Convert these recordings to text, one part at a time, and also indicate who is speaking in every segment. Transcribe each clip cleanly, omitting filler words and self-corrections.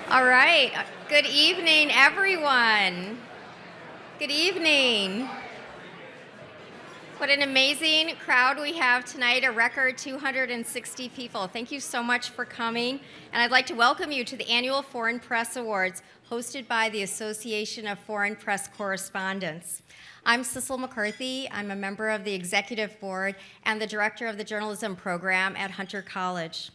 Speaker 1: All right. Good evening, everyone. Good evening. What an amazing crowd we have tonight, a record 260 people. Thank you so much for coming. And I'd like to welcome you to the annual Foreign Press Awards hosted by the Association of Foreign Press Correspondents. I'm Cecil McCarthy. I'm a member of the executive board and the director of the journalism program at Hunter College.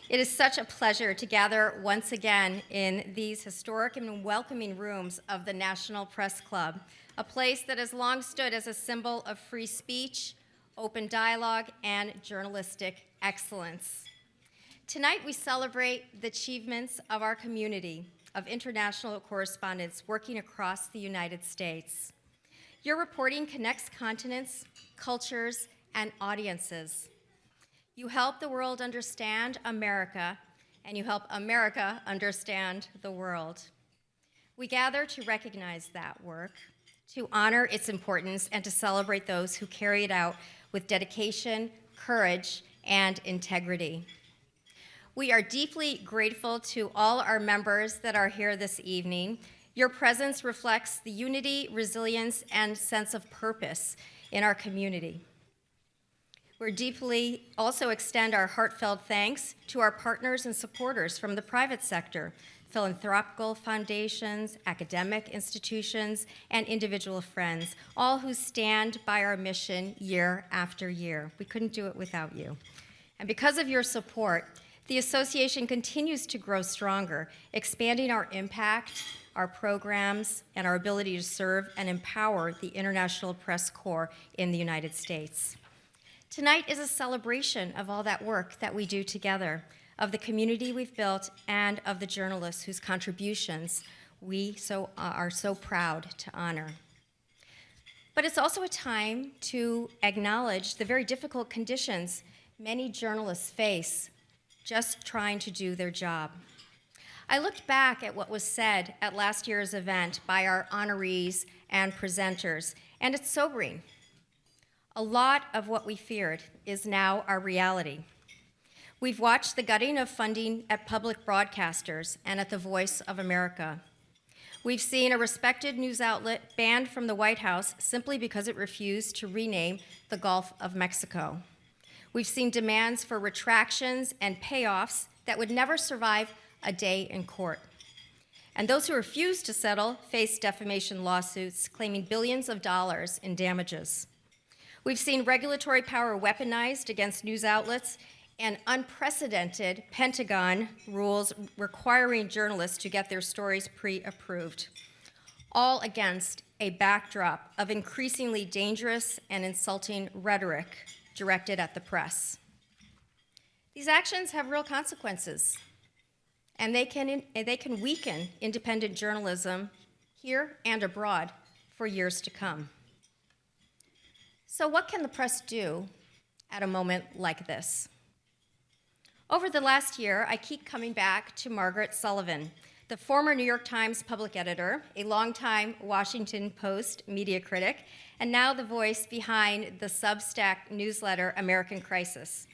Speaker 1: It is such a pleasure to gather once again in these historic and welcoming rooms of the National Press Club, a place that has long stood as a symbol of free speech, open dialogue, and journalistic excellence. Tonight we celebrate the achievements of our community of international correspondents working across the United States. Your reporting connects continents, cultures, and audiences. You help the world understand America, and you help America understand the world. We gather to recognize that work, to honor its importance, and to celebrate those who carry it out with dedication, courage, and integrity. We are deeply grateful to all our members that are here this evening. Your presence reflects the unity, resilience, and sense of purpose in our community. We deeply also extend our heartfelt thanks to our partners and supporters from the private sector, philanthropical foundations, academic institutions, and individual friends, all who stand by our mission year after year. We couldn't do it without you. And because of your support, the association continues to grow stronger, expanding our impact, our programs, and our ability to serve and empower the international press corps in the United States. Tonight is a celebration of all that work that we do together, of the community we've built, and of the journalists whose contributions we are so proud to honor. But it's also a time to acknowledge the very difficult conditions many journalists face just trying to do their job. I looked back at what was said at last year's event by our honorees and presenters, and it's sobering. A lot of what we feared is now our reality. We've watched the gutting of funding at public broadcasters and at the Voice of America. We've seen a respected news outlet banned from the White House simply because it refused to rename the Gulf of Mexico. We've seen demands for retractions and payoffs that would never survive a day in court. And those who refuse to settle face defamation lawsuits claiming billions of dollars in damages. We've seen regulatory power weaponized against news outlets and unprecedented Pentagon rules requiring journalists to get their stories pre-approved, all against a backdrop of increasingly dangerous and insulting rhetoric directed at the press. These actions have real consequences, and they can weaken independent journalism here and abroad for years to come. So what can the press do at a moment like this? Over the last year, I keep coming back to Margaret Sullivan, the former New York Times public editor, a longtime Washington Post media critic, and now the voice behind the Substack newsletter American Crisis.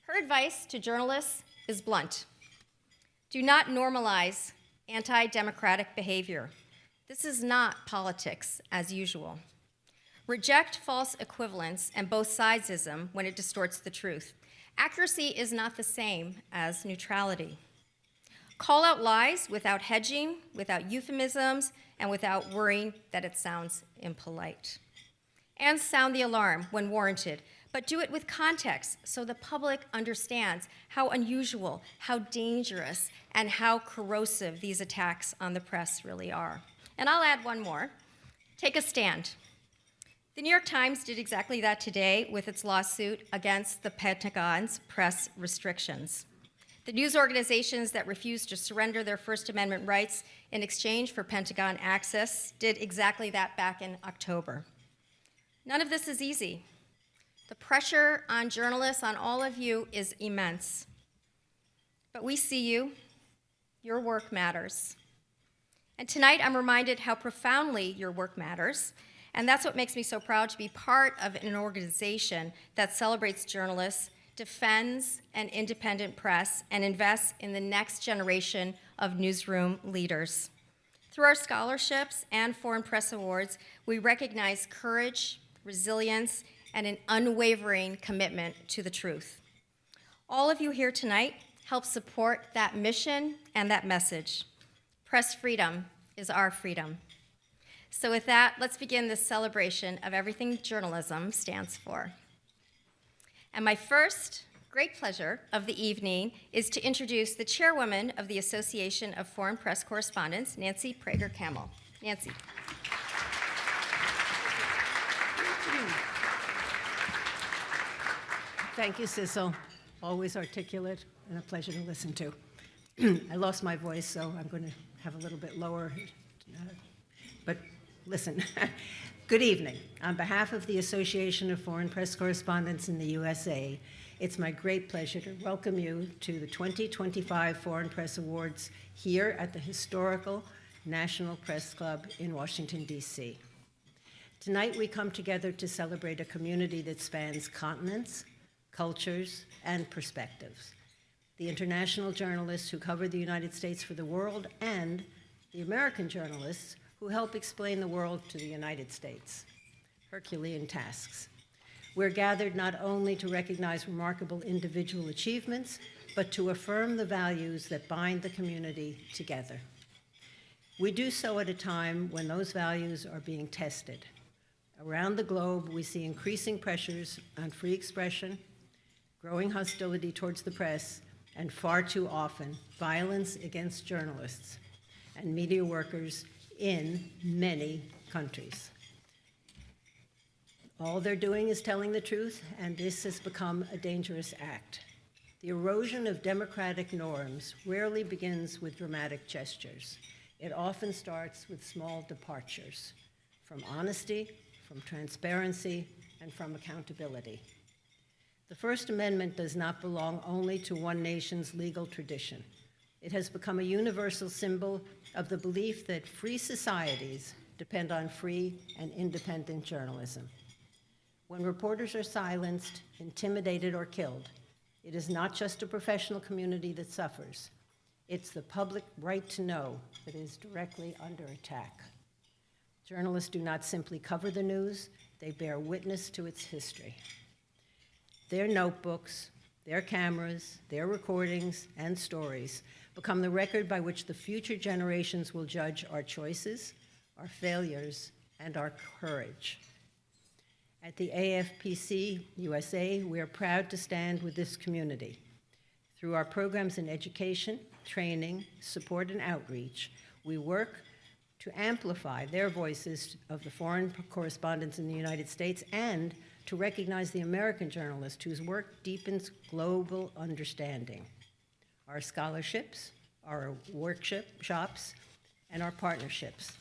Speaker 1: Her advice to journalists is blunt. Do not normalize anti-democratic behavior. This is not politics as usual. Reject false equivalence and both sidesism when it distorts the truth. Accuracy is not the same as neutrality. Call out lies without hedging, without euphemisms, and without worrying that it sounds impolite. And sound the alarm when warranted, but do it with context so the public understands how unusual, how dangerous, and how corrosive these attacks on the press really are. And I'll add one more. Take a stand. The New York Times did exactly that today with its lawsuit against the Pentagon's press restrictions. The news organizations that refused to surrender their First Amendment rights in exchange for Pentagon access did exactly that back in October. None of this is easy. The pressure on journalists, on all of you, is immense. But we see you. Your work matters. And tonight I'm reminded how profoundly your work matters. And that's what makes me so proud to be part of an organization that celebrates journalists, defends an independent press, and invests in the next generation of newsroom leaders. Through our scholarships and Foreign Press Awards, we recognize courage, resilience, and an unwavering commitment to the truth. All of you here tonight help support that mission and that message. Press freedom is our freedom. So with that, let's begin this celebration of everything journalism stands for. And my first great pleasure of the evening is to introduce the chairwoman of the Association of Foreign Press Correspondents, Nancy Prager-Camel. Nancy.
Speaker 2: Thank you, Sissel. Always articulate and a pleasure to listen to. I lost my voice, so I'm going to have a little bit lower, but listen. Good evening. On behalf of the Association of Foreign Press Correspondents in the USA, it's my great pleasure to welcome you to the 2025 Foreign Press Awards here at the historical National Press Club in Washington, D.C. Tonight we come together to celebrate a community that spans continents, cultures, and perspectives. The international journalists who cover the United States for the world and the American journalists who help explain the world to the United States. Herculean tasks. We're gathered not only to recognize remarkable individual achievements, but to affirm the values that bind the community together. We do so at a time when those values are being tested. Around the globe, we see increasing pressures on free expression, growing hostility towards the press, and far too often, violence against journalists and media workers in many countries. All they're doing is telling the truth, and this has become a dangerous act. The erosion of democratic norms rarely begins with dramatic gestures. It often starts with small departures from honesty, from transparency, and from accountability. The First Amendment does not belong only to one nation's legal tradition. It has become a universal symbol of the belief that free societies depend on free and independent journalism. When reporters are silenced, intimidated, or killed, it is not just a professional community that suffers. It's the public right to know that is directly under attack. Journalists do not simply cover the news, they bear witness to its history. Their notebooks, their cameras, their recordings, and stories become the record by which the future generations will judge our choices, our failures, and our courage. At the AFPC-USA, we are proud to stand with this community. Through our programs in education, training, support, and outreach, we work to amplify their voices of the foreign correspondents in the United States and to recognize the American journalist whose work deepens global understanding. Our scholarships, our workshops, and our partnerships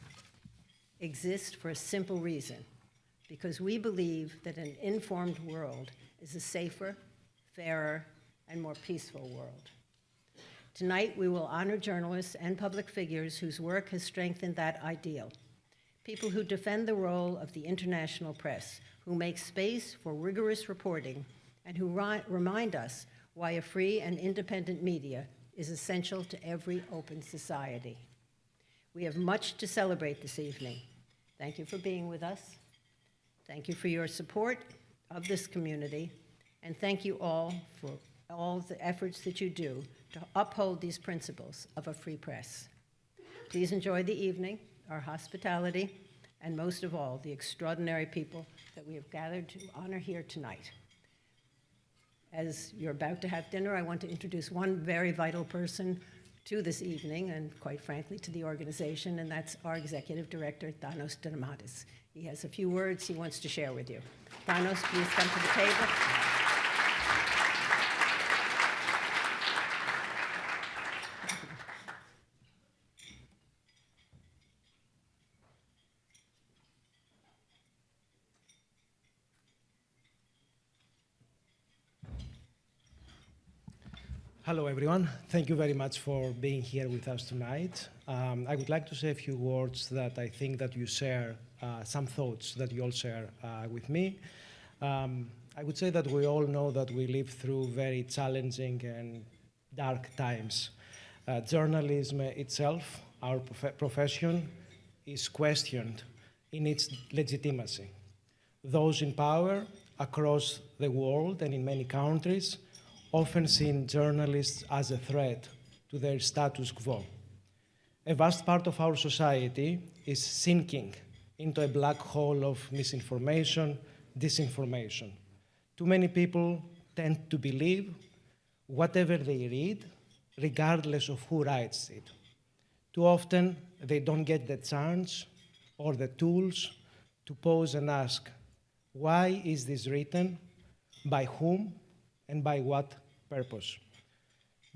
Speaker 2: exist for a simple reason, because we believe that an informed world is a safer, fairer, and more peaceful world. Tonight, we will honor journalists and public figures whose work has strengthened that ideal. People who defend the role of the international press, who make space for rigorous reporting, and who remind us why a free and independent media is essential to every open society. We have much to celebrate this evening. Thank you for being with us. Thank you for your support of this community, and thank you all for all the efforts that you do to uphold these principles of a free press. Please enjoy the evening, our hospitality, and most of all, the extraordinary people that we have gathered to honor here tonight. As you're about to have dinner, I want to introduce one very vital person to this evening, and quite frankly, to the organization, and that's our Executive Director, Thanos Diplomats. He has a few words he wants to share with you. Thanos, please come to the table.
Speaker 3: Hello, everyone. Thank you very much for being here with us tonight. I would like to say a few words that I think that you share, some thoughts that you all share with me. I would say that we all know that we live through very challenging and dark times. journalism itself, our profession, is questioned in its legitimacy. Those in power across the world and in many countries often see journalists as a threat to their status quo. A vast part of our society is sinking into a black hole of misinformation, disinformation. Too many people tend to believe whatever they read, regardless of who writes it. Too often, they don't get the chance or the tools to pause and ask, why is this written, by whom, and by what purpose?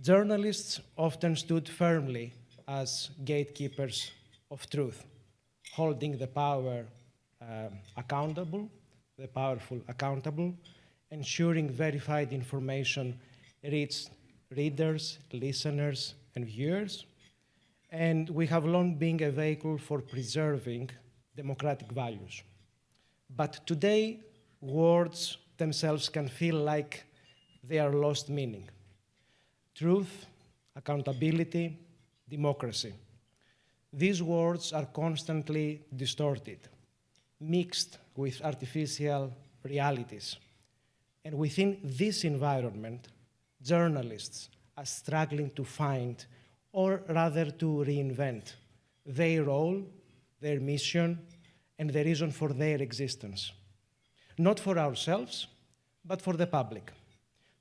Speaker 3: Journalists often stood firmly as gatekeepers of truth, holding the powerful accountable, ensuring verified information reached readers, listeners, and viewers. And we have long been a vehicle for preserving democratic values. But today, words themselves can feel like they are lost meaning. Truth, accountability, democracy. These words are constantly distorted, mixed with artificial realities. And within this environment, journalists are struggling to find, or rather to reinvent, their role, their mission, and the reason for their existence. Not for ourselves, but for the public,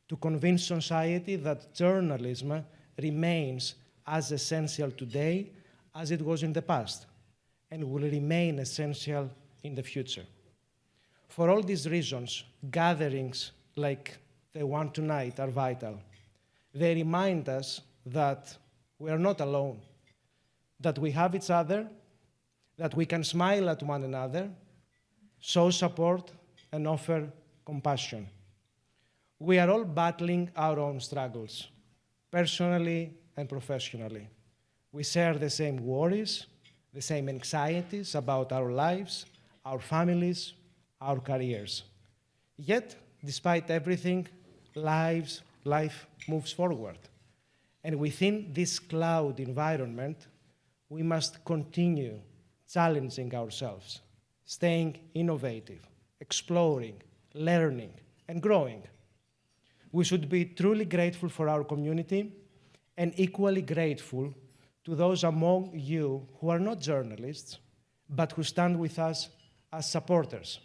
Speaker 3: to convince society that journalism remains as essential today as it was in the past, and will remain essential in the future. For all these reasons, gatherings like the one tonight are vital. They remind us that we are not alone, that we have each other, that we can smile at one another, show support, and offer compassion. We are all battling our own struggles, personally and professionally. We share the same worries, the same anxieties about our lives, our families, our careers. Yet, despite everything, life moves forward. And within this cloud environment, we must continue challenging ourselves, staying innovative, exploring, learning, and growing. We should be truly grateful for our community and equally grateful to those among you who are not journalists, but who stand with us as supporters.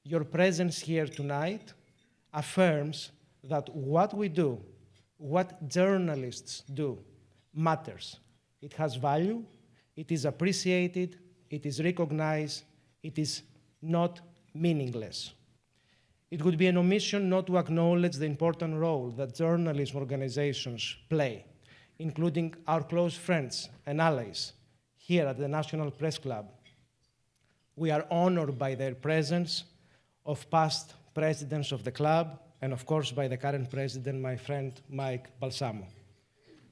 Speaker 3: Your presence here tonight affirms that what we do, what journalists do, matters. It has value, it is appreciated, it is recognized, it is not meaningless. It would be an omission not to acknowledge the important role that journalism organizations play, including our close friends and allies here at the National Press Club. We are honored by their presence, of past presidents of the club, and of course by the current president, my friend Mike Balsamo.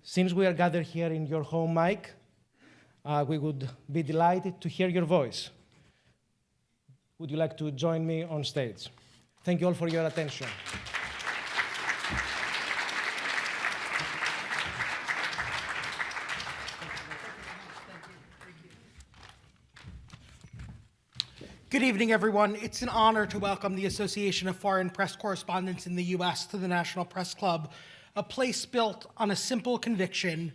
Speaker 3: Since we are gathered here in your home, Mike, we would be delighted to hear your voice. Would you like to join me on stage? Thank you all for your attention.
Speaker 4: Good evening, everyone. It's an honor to welcome the Association of Foreign Press Correspondents in the U.S. to the National Press Club, a place built on a simple conviction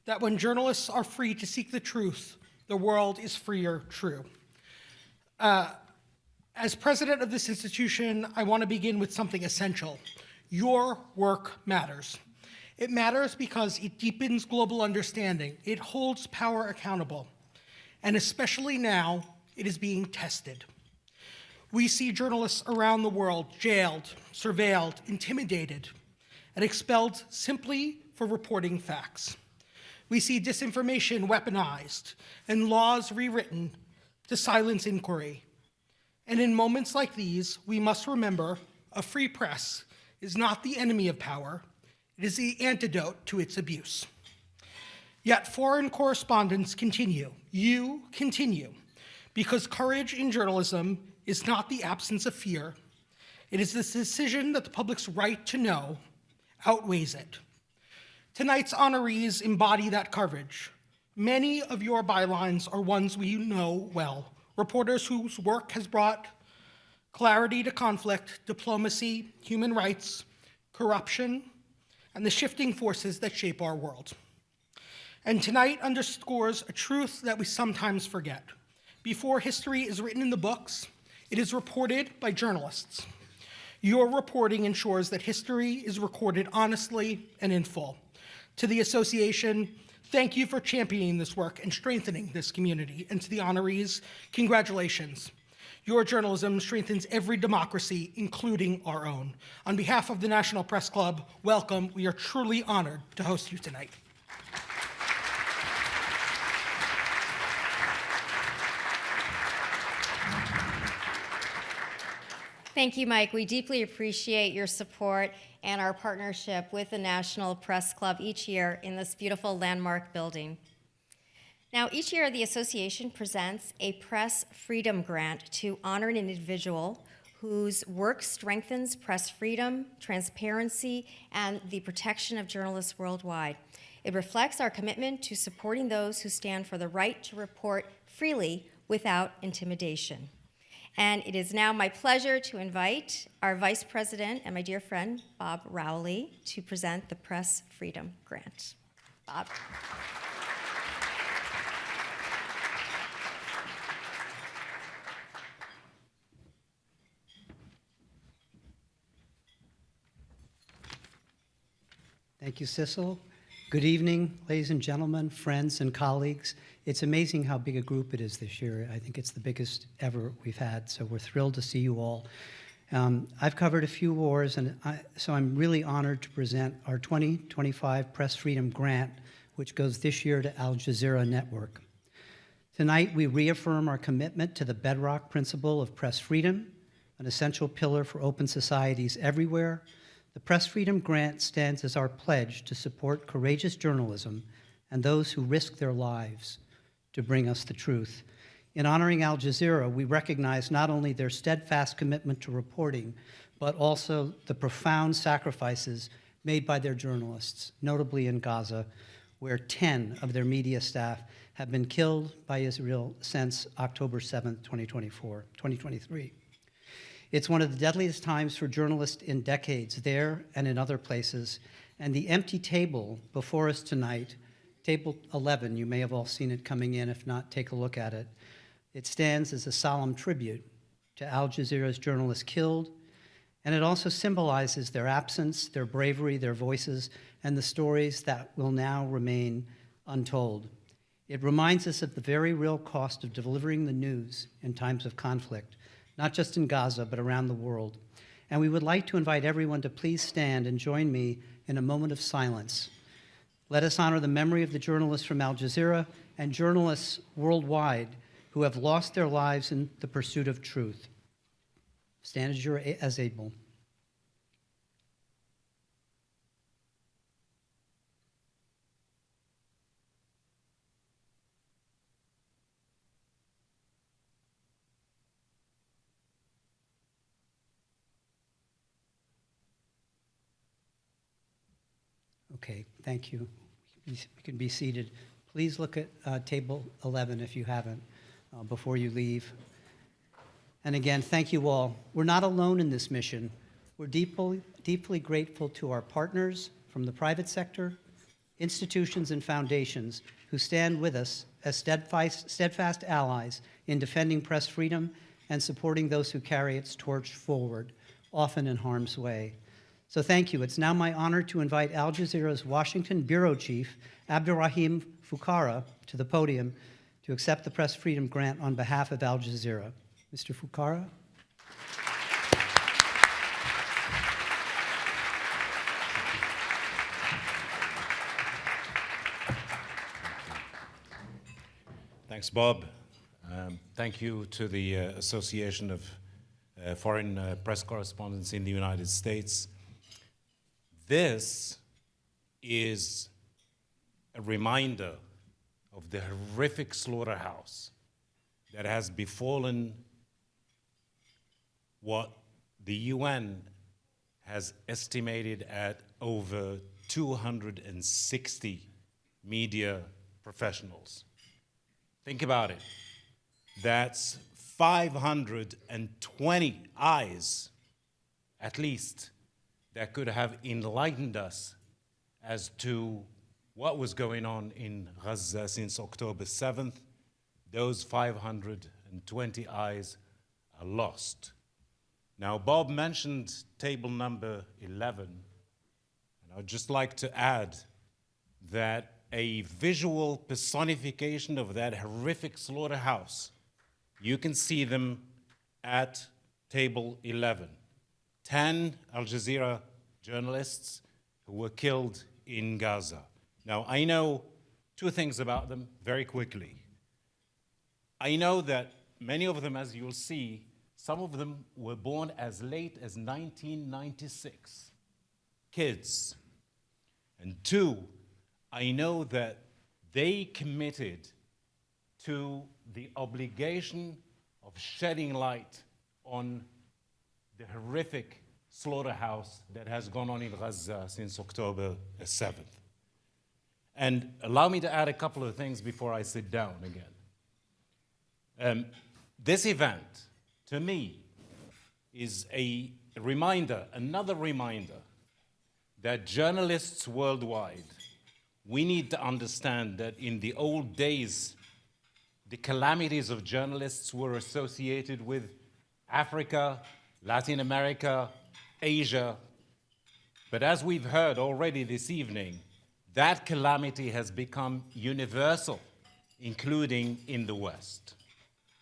Speaker 4: that when journalists are free to seek the truth, the world is freer true. As president of this institution, I want to begin with something essential. Your work matters. It matters because it deepens global understanding. It holds power accountable. And especially now, it is being tested. We see journalists around the world jailed, surveilled, intimidated, and expelled simply for reporting facts. We see disinformation weaponized and laws rewritten to silence inquiry. And in moments like these, we must remember a free press is not the enemy of power, it is the antidote to its abuse. Yet foreign correspondents continue, you continue, because courage in journalism is not the absence of fear. It is this decision that the public's right to know outweighs it. Tonight's honorees embody that courage. Many of your bylines are ones we know well, reporters whose work has brought clarity to conflict, diplomacy, human rights, corruption, and the shifting forces that shape our world. And tonight underscores a truth that we sometimes forget. Before history is written in the books, it is reported by journalists. Your reporting ensures that history is recorded honestly and in full. To the association, thank you for championing this work and strengthening this community. And to the honorees, congratulations. Your journalism strengthens every democracy, including our own. On behalf of the National Press Club, welcome. We are truly honored to host you tonight.
Speaker 1: Thank you, Mike. We deeply appreciate your support and our partnership with the National Press Club each year in this beautiful landmark building. Now, each year the association presents a press freedom grant to honor an individual whose work strengthens press freedom, transparency, and the protection of journalists worldwide. It reflects our commitment to supporting those who stand for the right to report freely without intimidation. And it is now my pleasure to invite our Vice President and my dear friend, Bob Rowley, to present the Press Freedom Grant. Bob.
Speaker 5: Thank you, Sissel. Good evening, ladies and gentlemen, friends and colleagues. It's amazing how big a group it is this year. I think it's the biggest ever we've had, so we're thrilled to see you all. I've covered a few wars, and so I'm really honored to present our 2025 Press Freedom Grant, which goes this year to Al Jazeera Network. Tonight, we reaffirm our commitment to the bedrock principle of press freedom, an essential pillar for open societies everywhere. The Press Freedom Grant stands as our pledge to support courageous journalism and those who risk their lives to bring us the truth. In honoring Al Jazeera, we recognize not only their steadfast commitment to reporting, but also the profound sacrifices made by their journalists, notably in Gaza, where 10 of their media staff have been killed by Israel since October 7th, 2023. It's one of the deadliest times for journalists in decades there and in other places, and the empty table before us tonight, Table 11, you may have all seen it coming in. If not, take a look at it. It stands as a solemn tribute to Al Jazeera's journalists killed, and it also symbolizes their absence, their bravery, their voices, and the stories that will now remain untold. It reminds us of the very real cost of delivering the news in times of conflict, not just in Gaza, but around the world. And we would like to invite everyone to please stand and join me in a moment of silence. Let us honor the memory of the journalists from Al Jazeera and journalists worldwide who have lost their lives in the pursuit of truth. Stand as you're as able. Okay, thank you. You can be seated. Please look at Table 11 if you haven't before you leave. And again, thank you all. We're not alone in this mission. We're deeply grateful to our partners from the private sector, institutions and foundations who stand with us as steadfast allies in defending press freedom and supporting those who carry its torch forward, often in harm's way. So thank you. It's now my honor to invite Al Jazeera's Washington Bureau Chief, Abdurrahim Fukara, to the podium to accept the Press Freedom Grant on behalf of Al Jazeera. Mr. Fukara.
Speaker 6: Thanks, Bob. Thank you to the Association of Foreign Press Correspondents in the United States. This is a reminder of the horrific slaughterhouse that has befallen what the UN has estimated at over 260 media professionals. Think about it. That's 520 eyes, at least, that could have enlightened us as to what was going on in Gaza since October 7th. Those 520 eyes are lost. Now, Bob mentioned table number 11, and I'd just like to add that a visual personification of that horrific slaughterhouse, you can see them at table 11. 10 Al Jazeera journalists who were killed in Gaza. Now, I know two things about them very quickly. I know that many of them, as you'll see, some of them were born as late as 1996, kids. And two, I know that they committed to the obligation of shedding light on the horrific slaughterhouse that has gone on in Gaza since October 7th. And allow me to add a couple of things before I sit down again. This event, to me, is a reminder, another reminder, that journalists worldwide, we need to understand that in the old days, the calamities of journalists were associated with Africa, Latin America, Asia. But as we've heard already this evening, that calamity has become universal, including in the West.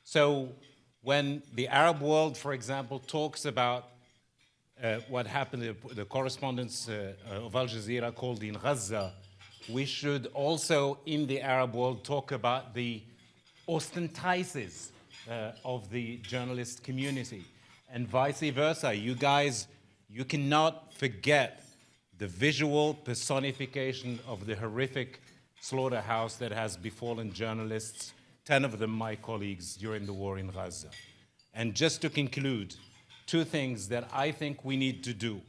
Speaker 6: So when the Arab world, for example, talks about what happened, the correspondents of Al Jazeera called in Gaza, we should also, in the Arab world, talk about the ostentatices of the journalist community, and vice versa. You guys, you cannot forget the visual personification of the horrific slaughterhouse that has befallen journalists, 10 of them my colleagues, during the war in Gaza. And just to conclude, two things that I think we need to do.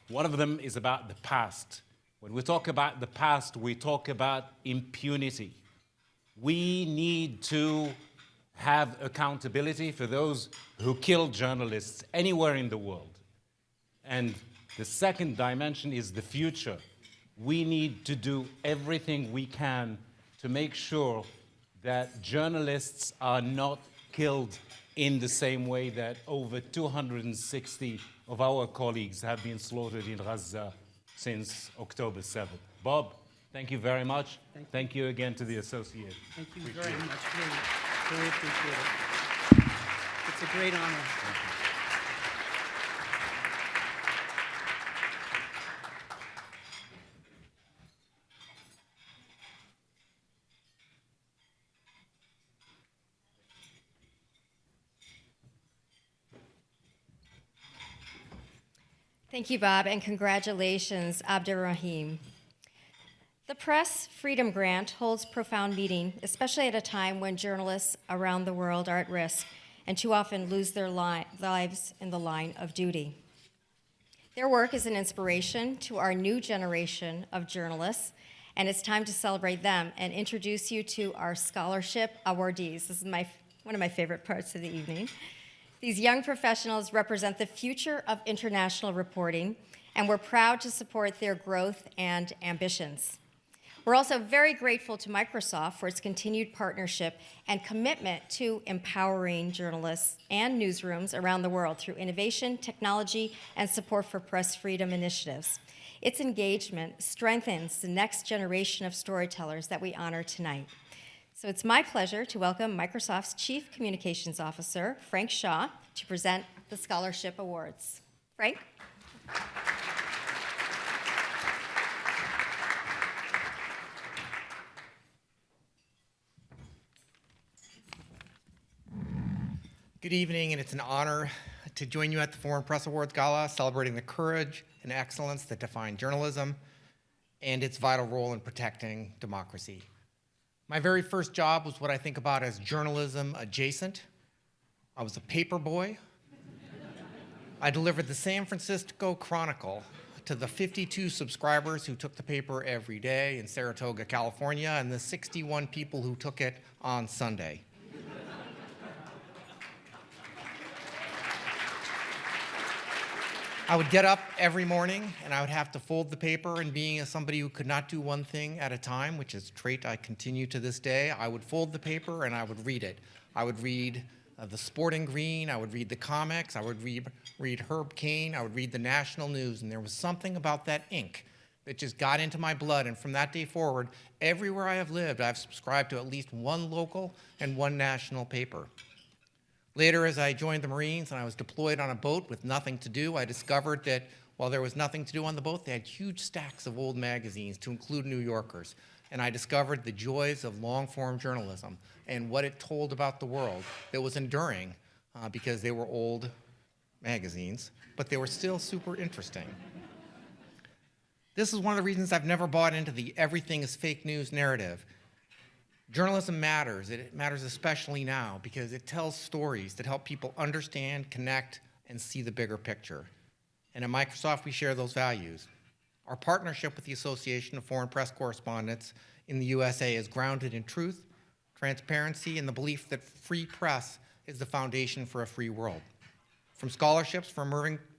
Speaker 6: One of them is about the past. When we talk about the past, we talk about impunity. We need to have accountability for those who kill journalists anywhere in the world. And the second dimension is the future. We need to do everything we can to make sure that journalists are not killed in the same way that over 260 of our colleagues have been slaughtered in Gaza since October 7th. Bob, thank you very much. Thank you again to the Association.
Speaker 5: Thank you very much. Really appreciate it. It's a great honor.
Speaker 6: Thank you.
Speaker 1: Thank you, Bob, and congratulations, Abderrahim. The Press Freedom Grant holds profound meaning, especially at a time when journalists around the world are at risk and too often lose their lives in the line of duty. Their work is an inspiration to our new generation of journalists, and it's time to celebrate them and introduce you to our scholarship awardees. This is one of my favorite parts of the evening. These young professionals represent the future of international reporting, and we're proud to support their growth and ambitions. We're also very grateful to Microsoft for its continued partnership and commitment to empowering journalists and newsrooms around the world through innovation, technology, and support for press freedom initiatives. Its engagement strengthens the next generation of storytellers that we honor tonight. So it's my pleasure to welcome Microsoft's Chief Communications Officer, Frank Shaw, to present the Scholarship Awards. Frank?
Speaker 7: Good evening, and it's an honor to join you at the Foreign Press Awards Gala, celebrating the courage and excellence that define journalism and its vital role in protecting democracy. My very first job was what I think about as journalism adjacent. I was a paper boy. I delivered the San Francisco Chronicle to the 52 subscribers who took the paper every day in Saratoga, California, and the 61 people who took it on Sunday. I would get up every morning and I would have to fold the paper, and being somebody who could not do one thing at a time, which is a trait I continue to this day, I would fold the paper and I would read it. I would read the Sporting Green, I would read the comics, I would read Herb Cain, I would read the national news, and there was something about that ink that just got into my blood, and from that day forward, everywhere I have lived, I've subscribed to at least one local and one national paper. Later, as I joined the Marines and I was deployed on a boat with nothing to do, I discovered that while there was nothing to do on the boat, they had huge stacks of old magazines, to include New Yorkers. And I discovered the joys of long-form journalism and what it told about the world that was enduring because they were old magazines, but they were still super interesting. This is one of the reasons I've never bought into the everything is fake news narrative. Journalism matters. It matters especially now because it tells stories that help people understand, connect, and see the bigger picture. And at Microsoft, we share those values. Our partnership with the Association of Foreign Press Correspondents in the USA is grounded in truth, transparency, and the belief that free press is the foundation for a free world. From scholarships for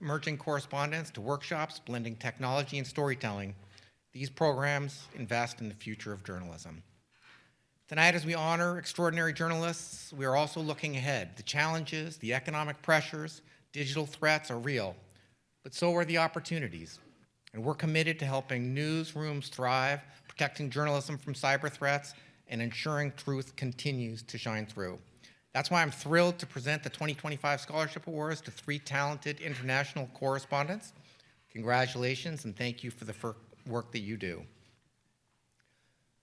Speaker 7: emerging correspondents to workshops blending technology and storytelling, these programs invest in the future of journalism. Tonight, as we honor extraordinary journalists, we are also looking ahead. The challenges, the economic pressures, digital threats are real, but so are the opportunities. And we're committed to helping newsrooms thrive, protecting journalism from cyber threats, and ensuring truth continues to shine through. That's why I'm thrilled to present the 2025 Scholarship Awards to 3 talented international correspondents. Congratulations, and thank you for the work that you do.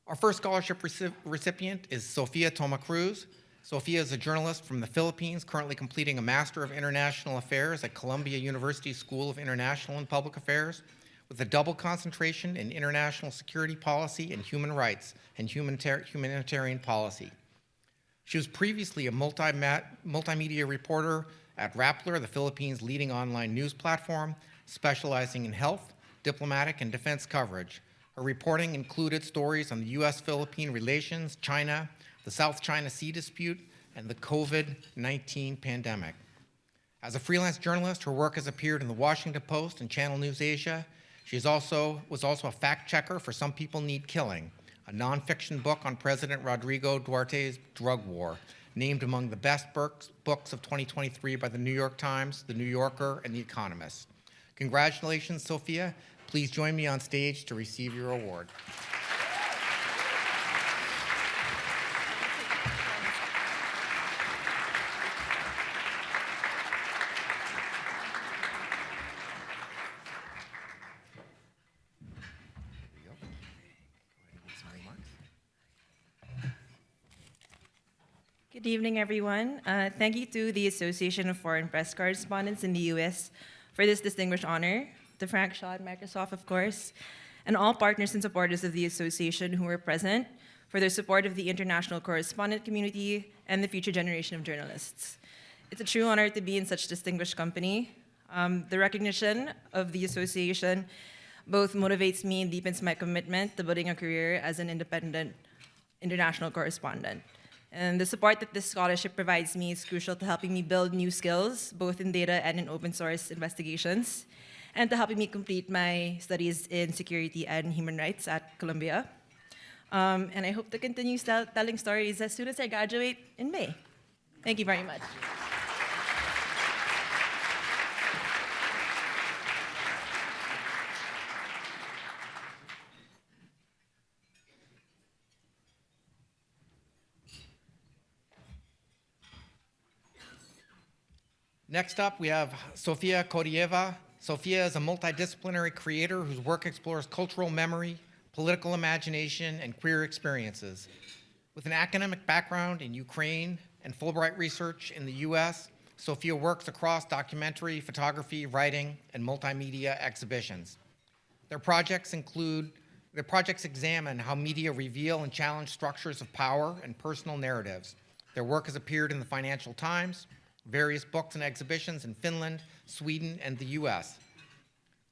Speaker 7: Our first scholarship recipient is Sofia Toma Cruz. Sofia is a journalist from the Philippines, currently completing a Master of International Affairs at Columbia University School of International and Public Affairs, with a double concentration in international security policy and human rights and humanitarian policy. She was previously a multimedia reporter at Rappler, the Philippines' leading online news platform, specializing in health, diplomatic, and defense coverage. Her reporting included stories on the U.S.-Philippine relations, China, the South China Sea dispute, and the COVID-19 pandemic. As a freelance journalist, her work has appeared in the Washington Post and Channel News Asia. She was also a fact checker for Some People Need Killing, a nonfiction book on President Rodrigo Duterte's drug war, named among the best books of 2023 by the New York Times, the New Yorker, and The Economist. Congratulations, Sofia. Please join me on stage to receive your award.
Speaker 8: Good evening, everyone. Thank you to the Association of Foreign Press Correspondents in the U.S. for this distinguished honor, to Frank Shaw at Microsoft, of course, and all partners and supporters of the association who were present for their support of the international correspondent community and the future generation of journalists. It's a true honor to be in such distinguished company. The recognition of the association both motivates me and deepens my commitment to building a career as an independent international correspondent. And the support that this scholarship provides me is crucial to helping me build new skills, both in data and in open source investigations, and to helping me complete my studies in security and human rights at Columbia. And I hope to continue telling stories as soon as I graduate in May. Thank you very much.
Speaker 7: Next up, we have Sofia Kodieva. Sofia is a multidisciplinary creator whose work explores cultural memory, political imagination, and queer experiences. With an academic background in Ukraine and Fulbright research in the US, Sofia works across documentary, photography, writing, and multimedia exhibitions. Their projects examine how media reveal and challenge structures of power and personal narratives. Their work has appeared in the Financial Times, various books and exhibitions in Finland, Sweden, and the US.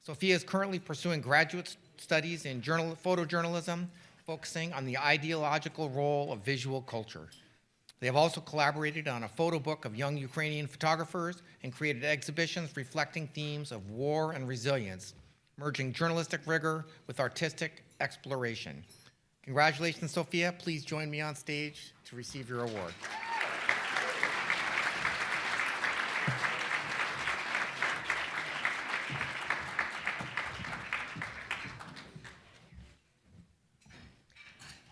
Speaker 7: Sophia is currently pursuing graduate studies in photojournalism, focusing on the ideological role of visual culture. They have also collaborated on a photo book of young Ukrainian photographers and created exhibitions reflecting themes of war and resilience, merging journalistic rigor with artistic exploration. Congratulations, Sophia. Please join me on stage to receive your award.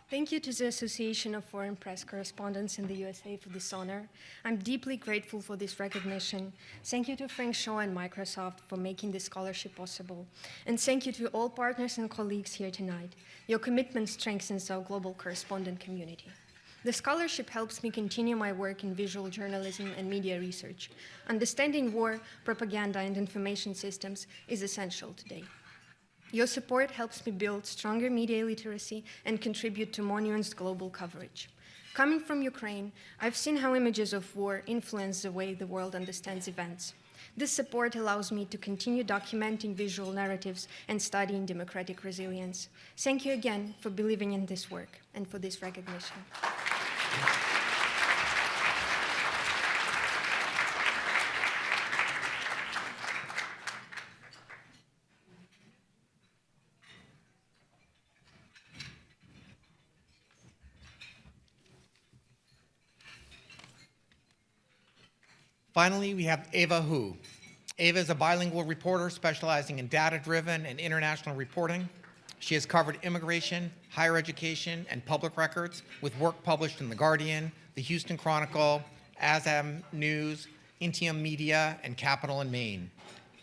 Speaker 9: Thank you to the Association of Foreign Press Correspondents in the USA for this honor. I'm deeply grateful for this recognition. Thank you to Frank Shaw and Microsoft for making this scholarship possible. And thank you to all partners and colleagues here tonight. Your commitment strengthens our global correspondent community. The scholarship helps me continue my work in visual journalism and media research. Understanding war, propaganda, and information systems is essential today. Your support helps me build stronger media literacy and contribute to more nuanced global coverage. Coming from Ukraine, I've seen how images of war influence the way the world understands events. This support allows me to continue documenting visual narratives and studying democratic resilience. Thank you again for believing in this work and for this recognition.
Speaker 7: Finally, we have Ava Hu. Ava is a bilingual reporter specializing in data-driven and international reporting. She has covered immigration, higher education, and public records with work published in The Guardian, The Houston Chronicle, ASAM News, Intium Media, and Capital in Maine.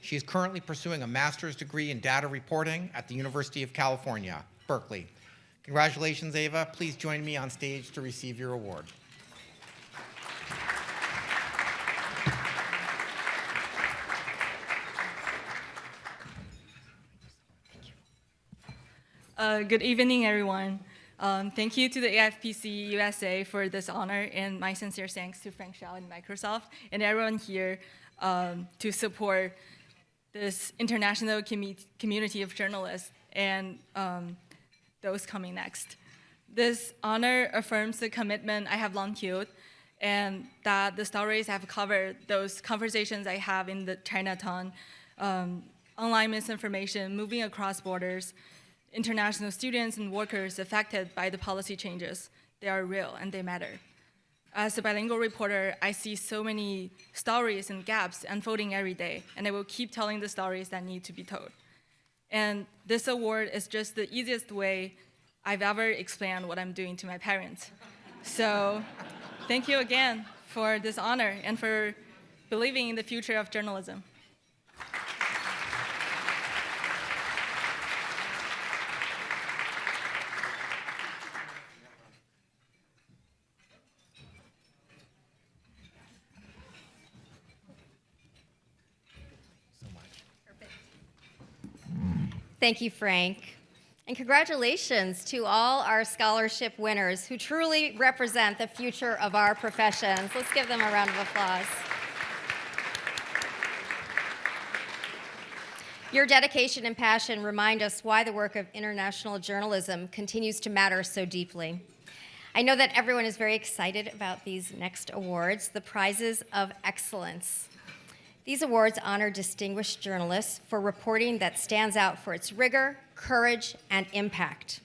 Speaker 7: She is currently pursuing a master's degree in data reporting at the University of California, Berkeley. Congratulations, Ava. Please join me on stage to receive your award.
Speaker 10: Good evening, everyone. Thank you to the AFPC-USA for this honor, and my sincere thanks to Frank Shaw and Microsoft and everyone here to support this international community of journalists and those coming next. This honor affirms the commitment I have long held, and that the stories I've covered, those conversations I have in the Chinatown, online misinformation, moving across borders, international students and workers affected by the policy changes, they are real and they matter. As a bilingual reporter, I see so many stories and gaps unfolding every day, and I will keep telling the stories that need to be told. And this award is just the easiest way I've ever explained what I'm doing to my parents. So thank you again for this honor and for believing in the future of journalism.
Speaker 1: Thank you, Frank. And congratulations to all our scholarship winners who truly represent the future of our professions. Let's give them a round of applause. Your dedication and passion remind us why the work of international journalism continues to matter so deeply. I know that everyone is very excited about these next awards, the Prizes of Excellence. These awards honor distinguished journalists for reporting that stands out for its rigor, courage, and impact.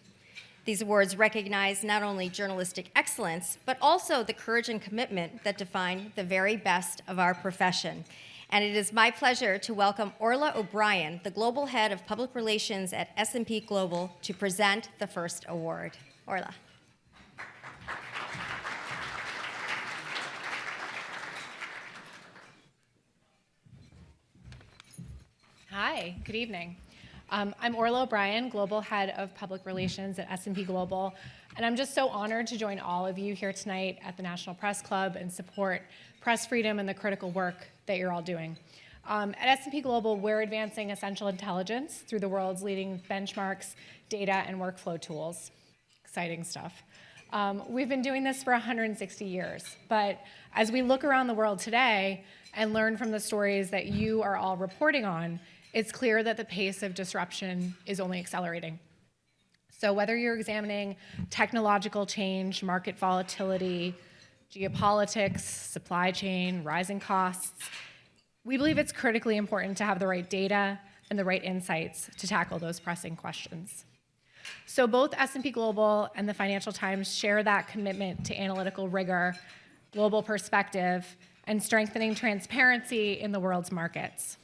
Speaker 1: These awards recognize not only journalistic excellence, but also the courage and commitment that define the very best of our profession. And it is my pleasure to welcome Orla O'Brien, the Global Head of Public Relations at S&P Global, to present the first award. Orla.
Speaker 11: Hi, good evening. I'm Orla O'Brien, Global Head of Public Relations at S&P Global, and I'm just so honored to join all of you here tonight at the National Press Club and support press freedom and the critical work that you're all doing. At S&P Global, we're advancing essential intelligence through the world's leading benchmarks, data, and workflow tools. Exciting stuff. We've been doing this for 160 years, but as we look around the world today and learn from the stories that you are all reporting on, it's clear that the pace of disruption is only accelerating. So whether you're examining technological change, market volatility, geopolitics, supply chain, rising costs, we believe it's critically important to have the right data and the right insights to tackle those pressing questions. So both S&P Global and the Financial Times share that commitment to analytical rigor, global perspective, and strengthening transparency in the world's markets.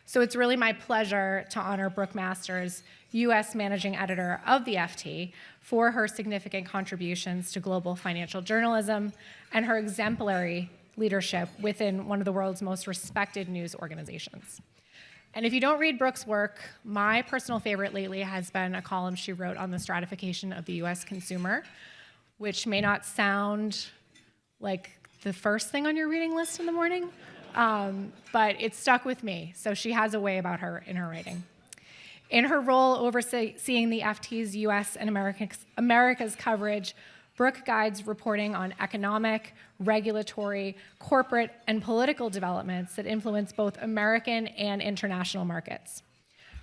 Speaker 11: So it's really my pleasure to honor Brooke Masters, U.S. Managing Editor of the FT, for her significant contributions to global financial journalism and her exemplary leadership within one of the world's most respected news organizations. And if you don't read Brooke's work, my personal favorite lately has been a column she wrote on the stratification of the U.S. consumer, which may not sound like the first thing on your reading list in the morning, but it stuck with me. So she has a way about her in her writing. In her role overseeing the FT's U.S. and America's coverage, Brooke guides reporting on economic, regulatory, corporate, and political developments that influence both American and international markets.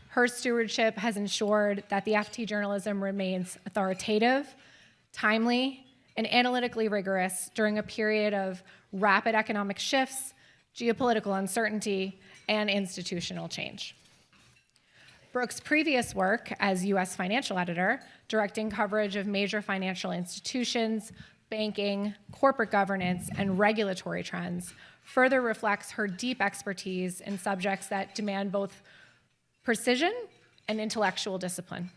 Speaker 11: Her stewardship has ensured that the FT journalism remains authoritative, timely, and analytically rigorous during a period of rapid economic shifts, geopolitical uncertainty, and institutional change. Brooke's previous work as U.S. financial editor, directing coverage of major financial institutions, banking, corporate governance, and regulatory trends, further reflects her deep expertise in subjects that demand both precision and intellectual discipline.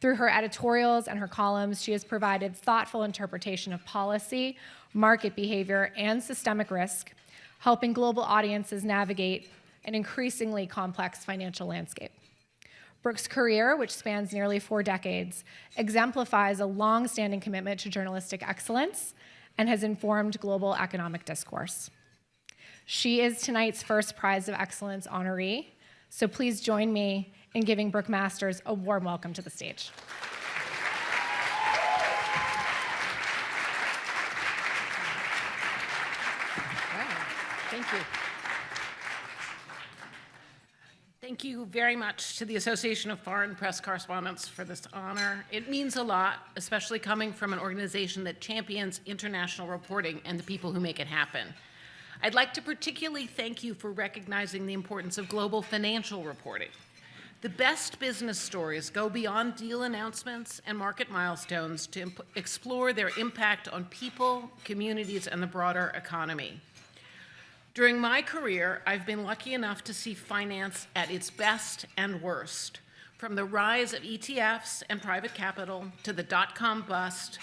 Speaker 11: Through her editorials and her columns, she has provided thoughtful interpretation of policy, market behavior, and systemic risk, helping global audiences navigate an increasingly complex financial landscape. Brooke's career, which spans nearly 4 decades, exemplifies a long-standing commitment to journalistic excellence and has informed global economic discourse. She is tonight's first Prize of Excellence honoree, so please join me in giving Brooke Masters a warm welcome to the stage.
Speaker 12: Thank you. Thank you very much to the Association of Foreign Press Correspondents for this honor. It means a lot, especially coming from an organization that champions international reporting and the people who make it happen. I'd like to particularly thank you for recognizing the importance of global financial reporting. The best business stories go beyond deal announcements and market milestones to explore their impact on people, communities, and the broader economy. During my career, I've been lucky enough to see finance at its best and worst, from the rise of ETFs and private capital to the dot-com bust,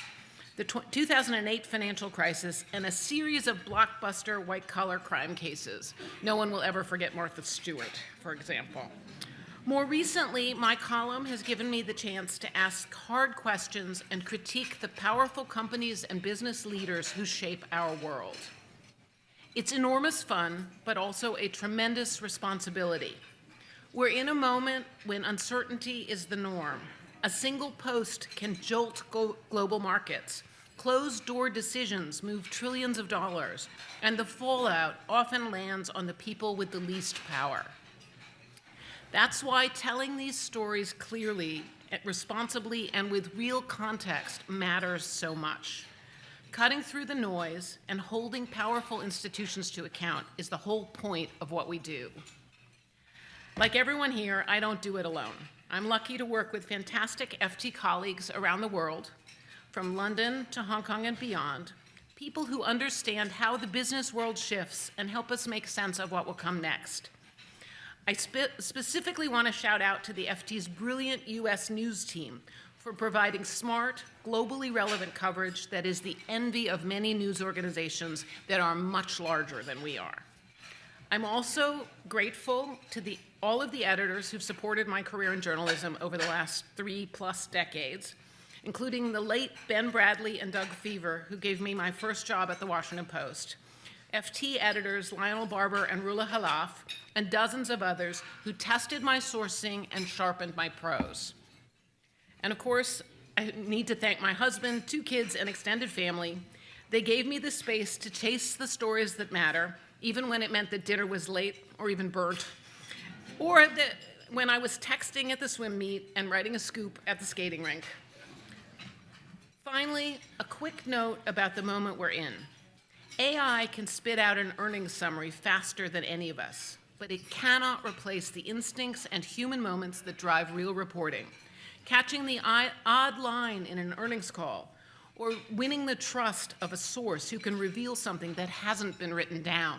Speaker 12: the 2008 financial crisis, and a series of blockbuster white-collar crime cases. No one will ever forget Martha Stewart, for example. More recently, my column has given me the chance to ask hard questions and critique the powerful companies and business leaders who shape our world. It's enormous fun, but also a tremendous responsibility. We're in a moment when uncertainty is the norm. A single post can jolt global markets. Closed-door decisions move trillions of dollars, and the fallout often lands on the people with the least power. That's why telling these stories clearly, responsibly, and with real context matters so much. Cutting through the noise and holding powerful institutions to account is the whole point of what we do. Like everyone here, I don't do it alone. I'm lucky to work with fantastic FT colleagues around the world, from London to Hong Kong and beyond, people who understand how the business world shifts and help us make sense of what will come next. I specifically want to shout out to the FT's brilliant US news team for providing smart, globally relevant coverage that is the envy of many news organizations that are much larger than we are. I'm also grateful to all of the editors who've supported my career in journalism over the last 3+ decades, including the late Ben Bradley and Doug Fever, who gave me my first job at the Washington Post, FT editors Lionel Barber and Rula Halaf, and dozens of others who tested my sourcing and sharpened my prose. And of course, I need to thank my husband, 2 kids, and extended family. They gave me the space to chase the stories that matter, even when it meant that dinner was late or even burnt. or when I was texting at the swim meet and writing a scoop at the skating rink. Finally, a quick note about the moment we're in. AI can spit out an earnings summary faster than any of us, but it cannot replace the instincts and human moments that drive real reporting. Catching the odd line in an earnings call, or winning the trust of a source who can reveal something that hasn't been written down.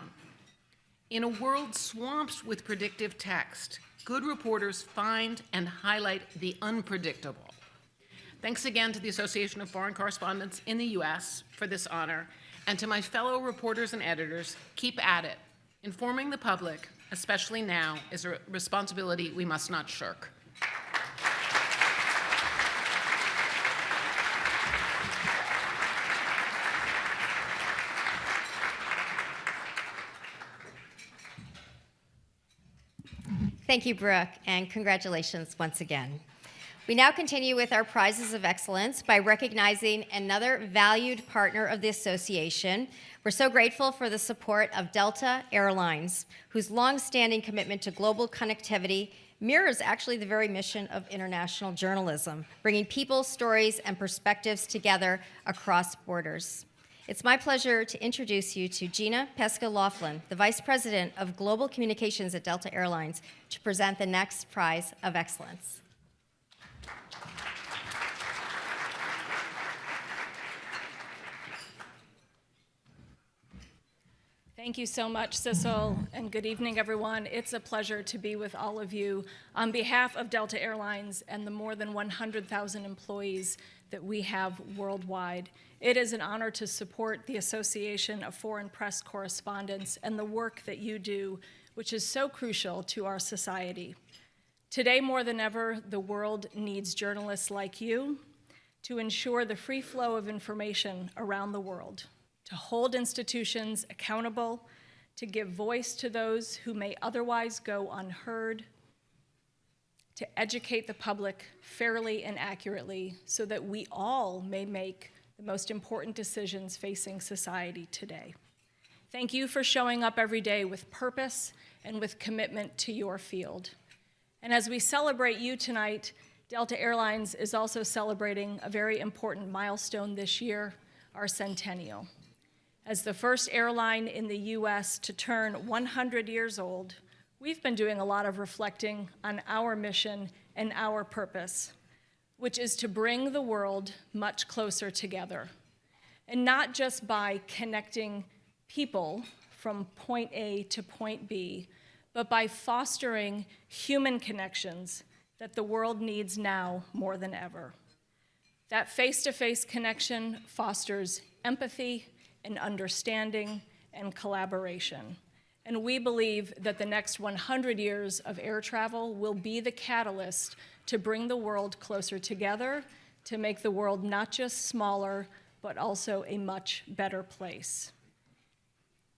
Speaker 12: In a world swamped with predictive text, good reporters find and highlight the unpredictable. Thanks again to the Association of Foreign Correspondents in the US for this honor, and to my fellow reporters and editors, keep at it. Informing the public, especially now, is a responsibility we must not shirk.
Speaker 1: Thank you, Brooke, and congratulations once again. We now continue with our prizes of excellence by recognizing another valued partner of the association. We're so grateful for the support of Delta Airlines, whose longstanding commitment to global connectivity mirrors actually the very mission of international journalism, bringing people, stories, and perspectives together across borders. It's my pleasure to introduce you to Gina Pesca-Laughlin, the Vice President of Global Communications at Delta Airlines, to present the next prize of excellence.
Speaker 10: Thank you so much, Sissel, and good evening, everyone. It's a pleasure to be with all of you on behalf of Delta Airlines and the more than 100,000 employees that we have worldwide. It is an honor to support the Association of Foreign Press Correspondents and the work that you do, which is so crucial to our society. Today, more than ever, the world needs journalists like you to ensure the free flow of information around the world, to hold institutions accountable, to give voice to those who may otherwise go unheard, to educate the public fairly and accurately so that we all may make the most important decisions facing society today. Thank you for showing up every day with purpose and with commitment to your field. And as we celebrate you tonight, Delta Airlines is also celebrating a very important milestone this year, our centennial. As the first airline in the US to turn 100 years old, we've been doing a lot of reflecting on our mission and our purpose, which is to bring the world much closer together. And not just by connecting people from point A to point B, but by fostering human connections that the world needs now more than ever. That face-to-face connection fosters empathy and understanding and collaboration. And we believe that the next 100 years of air travel will be the catalyst to bring the world closer together, to make the world not just smaller, but also a much better place.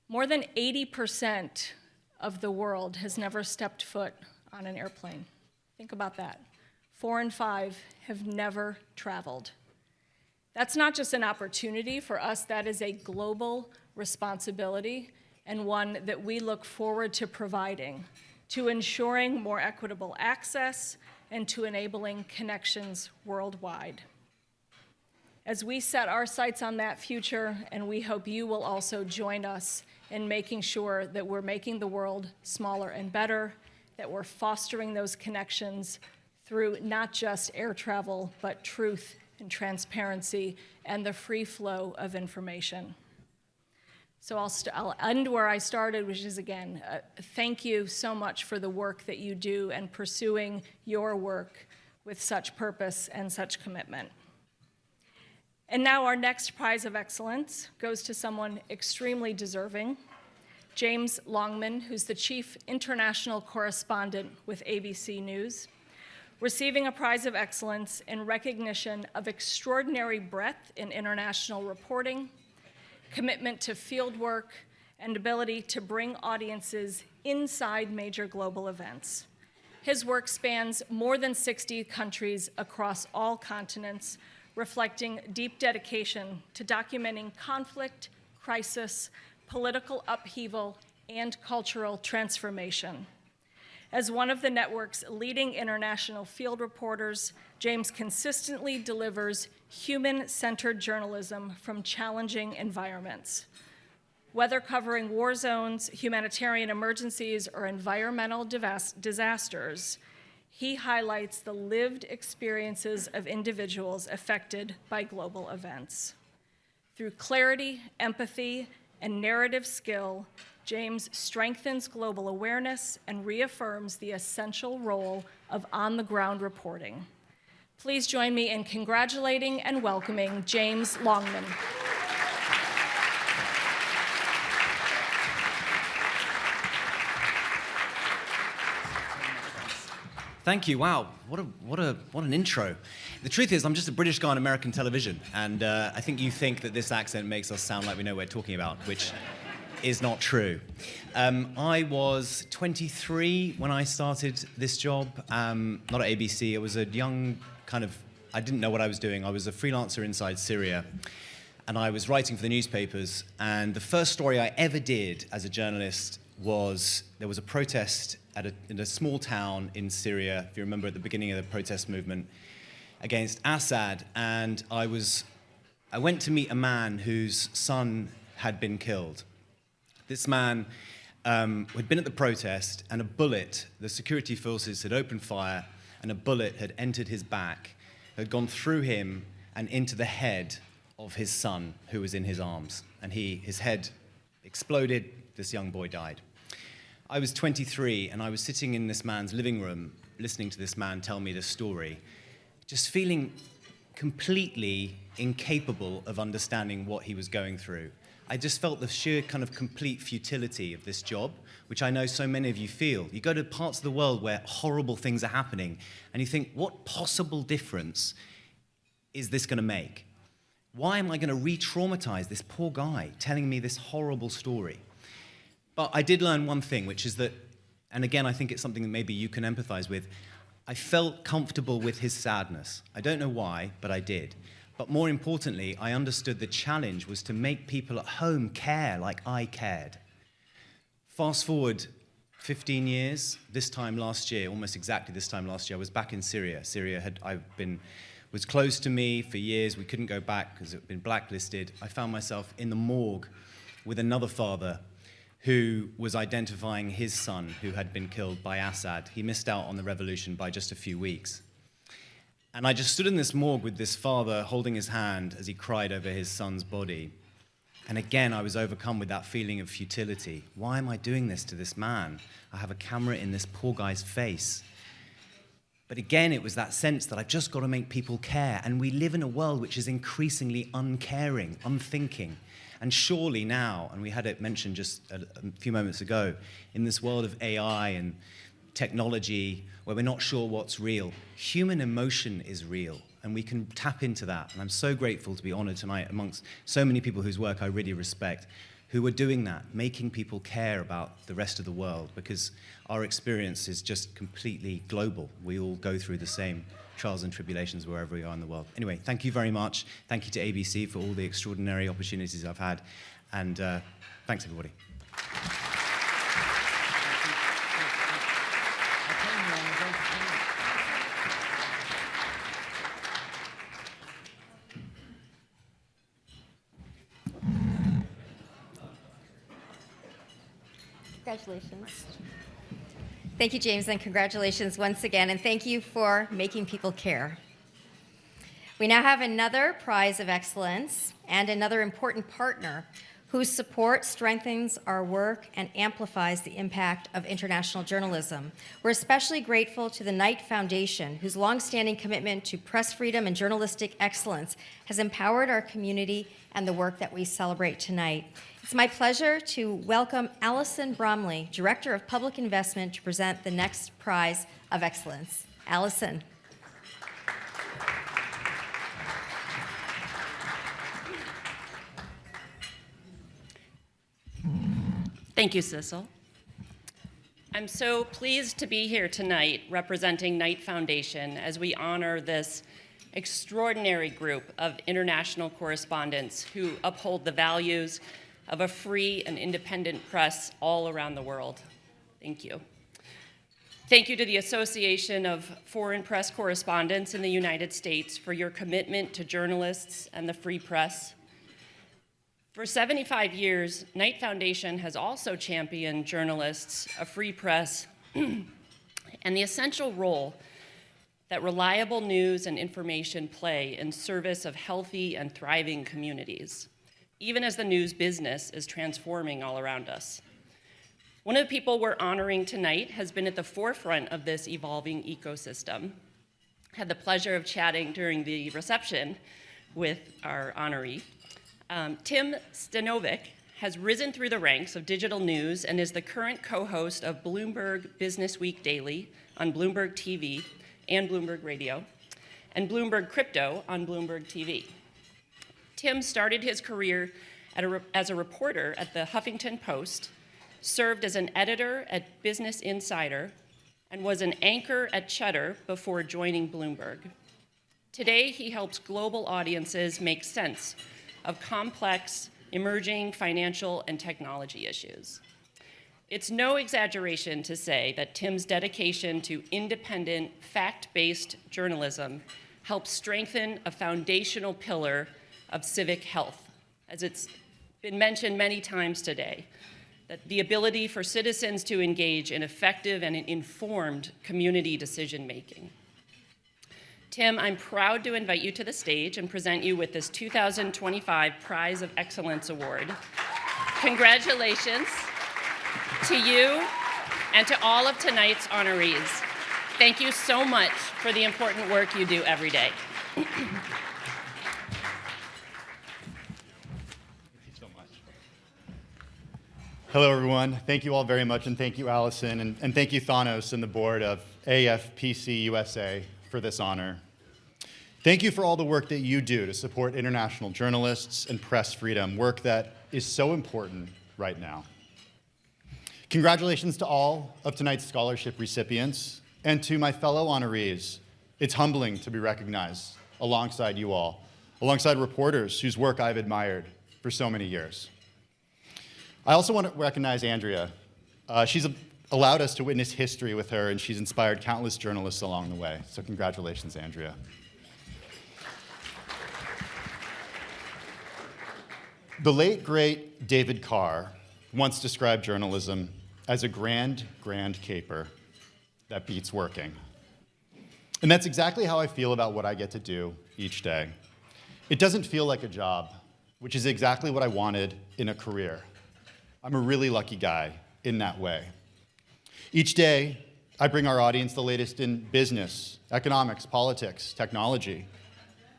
Speaker 10: More than 80% of the world has never stepped foot on an airplane. Think about that. 4 in 5 have never traveled. That's not just an opportunity for us, that is a global responsibility and one that we look forward to providing, to ensuring more equitable access and to enabling connections worldwide. As we set our sights on that future, and we hope you will also join us in making sure that we're making the world smaller and better, that we're fostering those connections through not just air travel, but truth and transparency and the free flow of information. So I'll end where I started, which is, again, thank you so much for the work that you do and pursuing your work with such purpose and such commitment. And now our next prize of excellence goes to someone extremely deserving, James Longman, who's the Chief International Correspondent with ABC News, receiving a prize of excellence in recognition of extraordinary breadth in international reporting, commitment to field work, and ability to bring audiences inside major global events. His work spans more than 60 countries across all continents, reflecting deep dedication to documenting conflict, crisis, political upheaval, and cultural transformation.
Speaker 13: As one of the network's leading international field reporters, James consistently delivers human-centered journalism from challenging environments. Whether covering war zones, humanitarian emergencies, or environmental disasters, he highlights the lived experiences of individuals affected by global events. Through clarity, empathy, and narrative skill, James strengthens global awareness and reaffirms the essential role of on-the-ground reporting. Please join me in congratulating and welcoming James Longman.
Speaker 14: Thank you. Wow, what an intro. The truth is, I'm just a British guy on American television, and I think you think that this accent makes us sound like we know what we're talking about, which is not true. I was 23 when I started this job, not at ABC. I was a young I didn't know what I was doing. I was a freelancer inside Syria, and I was writing for the newspapers, and the first story I ever did as a journalist was there was a protest in a small town in Syria, if you remember at the beginning of the protest movement, against Assad, and I went to meet a man whose son had been killed. This man had been at the protest, and a bullet, the security forces had opened fire, and a bullet had entered his back, had gone through him and into the head of his son, who was in his arms. And his head exploded, this young boy died. I was 23, and I was sitting in this man's living room, listening to this man tell me this story, just feeling completely incapable of understanding what he was going through. I just felt the sheer kind of complete futility of this job, which I know so many of you feel. You go to parts of the world where horrible things are happening, and you think, what possible difference is this going to make? Why am I going to re-traumatize this poor guy telling me this horrible story? But I did learn one thing, which is that, and again, I think it's something that maybe you can empathize with, I felt comfortable with his sadness. I don't know why, but I did. But more importantly, I understood the challenge was to make people at home care like I cared. Fast forward 15 years, this time last year, almost exactly this time last year, I was back in Syria. Syria was closed to me for years. We couldn't go back because it had been blacklisted. I found myself in the morgue with another father who was identifying his son who had been killed by Assad. He missed out on the revolution by just a few weeks. And I just stood in this morgue with this father holding his hand as he cried over his son's body. And again, I was overcome with that feeling of futility. Why am I doing this to this man? I have a camera in this poor guy's face. But again, it was that sense that I've just got to make people care. And we live in a world which is increasingly uncaring, unthinking. And surely now, and we had it mentioned just a few moments ago, in this world of AI and technology where we're not sure what's real, human emotion is real, and we can tap into that. And I'm so grateful to be honored tonight amongst so many people whose work I really respect, who are doing that, making people care about the rest of the world, because our experience is just completely global. We all go through the same trials and tribulations wherever we are in the world. Anyway, thank you very much. Thank you to ABC for all the extraordinary opportunities I've had. And thanks, everybody.
Speaker 1: Congratulations. Thank you, James, and congratulations once again, and thank you for making people care. We now have another prize of excellence and another important partner whose support strengthens our work and amplifies the impact of international journalism. We're especially grateful to the Knight Foundation, whose longstanding commitment to press freedom and journalistic excellence has empowered our community and the work that we celebrate tonight. It's my pleasure to welcome Allison Bromley, Director of Public Investment, to present the next prize of excellence. Allison.
Speaker 15: Thank you, Sissel. I'm so pleased to be here tonight representing Knight Foundation as we honor this extraordinary group of international correspondents who uphold the values of a free and independent press all around the world. Thank you. Thank you to the Association of Foreign Press Correspondents in the United States for your commitment to journalists and the free press. For 75 years, Knight Foundation has also championed journalists, a free press, and the essential role that reliable news and information play in service of healthy and thriving communities, even as the news business is transforming all around us. One of the people we're honoring tonight has been at the forefront of this evolving ecosystem. I had the pleasure of chatting during the reception with our honoree. Tim Stenovec has risen through the ranks of digital news and is the current co-host of Bloomberg Business Week Daily on Bloomberg TV and Bloomberg Radio, and Bloomberg Crypto on Bloomberg TV. Tim started his career as a reporter at the Huffington Post, served as an editor at Business Insider, and was an anchor at Cheddar before joining Bloomberg. Today, he helps global audiences make sense of complex, emerging financial and technology issues. It's no exaggeration to say that Tim's dedication to independent, fact-based journalism helps strengthen a foundational pillar of civic health, as it's been mentioned many times today, that the ability for citizens to engage in effective and informed community decision-making. Tim, I'm proud to invite you to the stage and present you with this 2025 Prize of Excellence Award. Congratulations to you and to all of tonight's honorees. Thank you so much for the important work you do every day.
Speaker 16: Hello, everyone. Thank you all very much, and thank you, Allison, and thank you, Thanos, and the board of AFPC-USA for this honor. Thank you for all the work that you do to support international journalists and press freedom, work that is so important right now. Congratulations to all of tonight's scholarship recipients and to my fellow honorees. It's humbling to be recognized alongside you all, alongside reporters whose work I've admired for so many years. I also want to recognize Andrea. She's allowed us to witness history with her, and she's inspired countless journalists along the way. So congratulations, Andrea. The late, great David Carr once described journalism as a grand, grand caper that beats working. And that's exactly how I feel about what I get to do each day. It doesn't feel like a job, which is exactly what I wanted in a career. I'm a really lucky guy in that way. Each day, I bring our audience the latest in business, economics, politics, technology.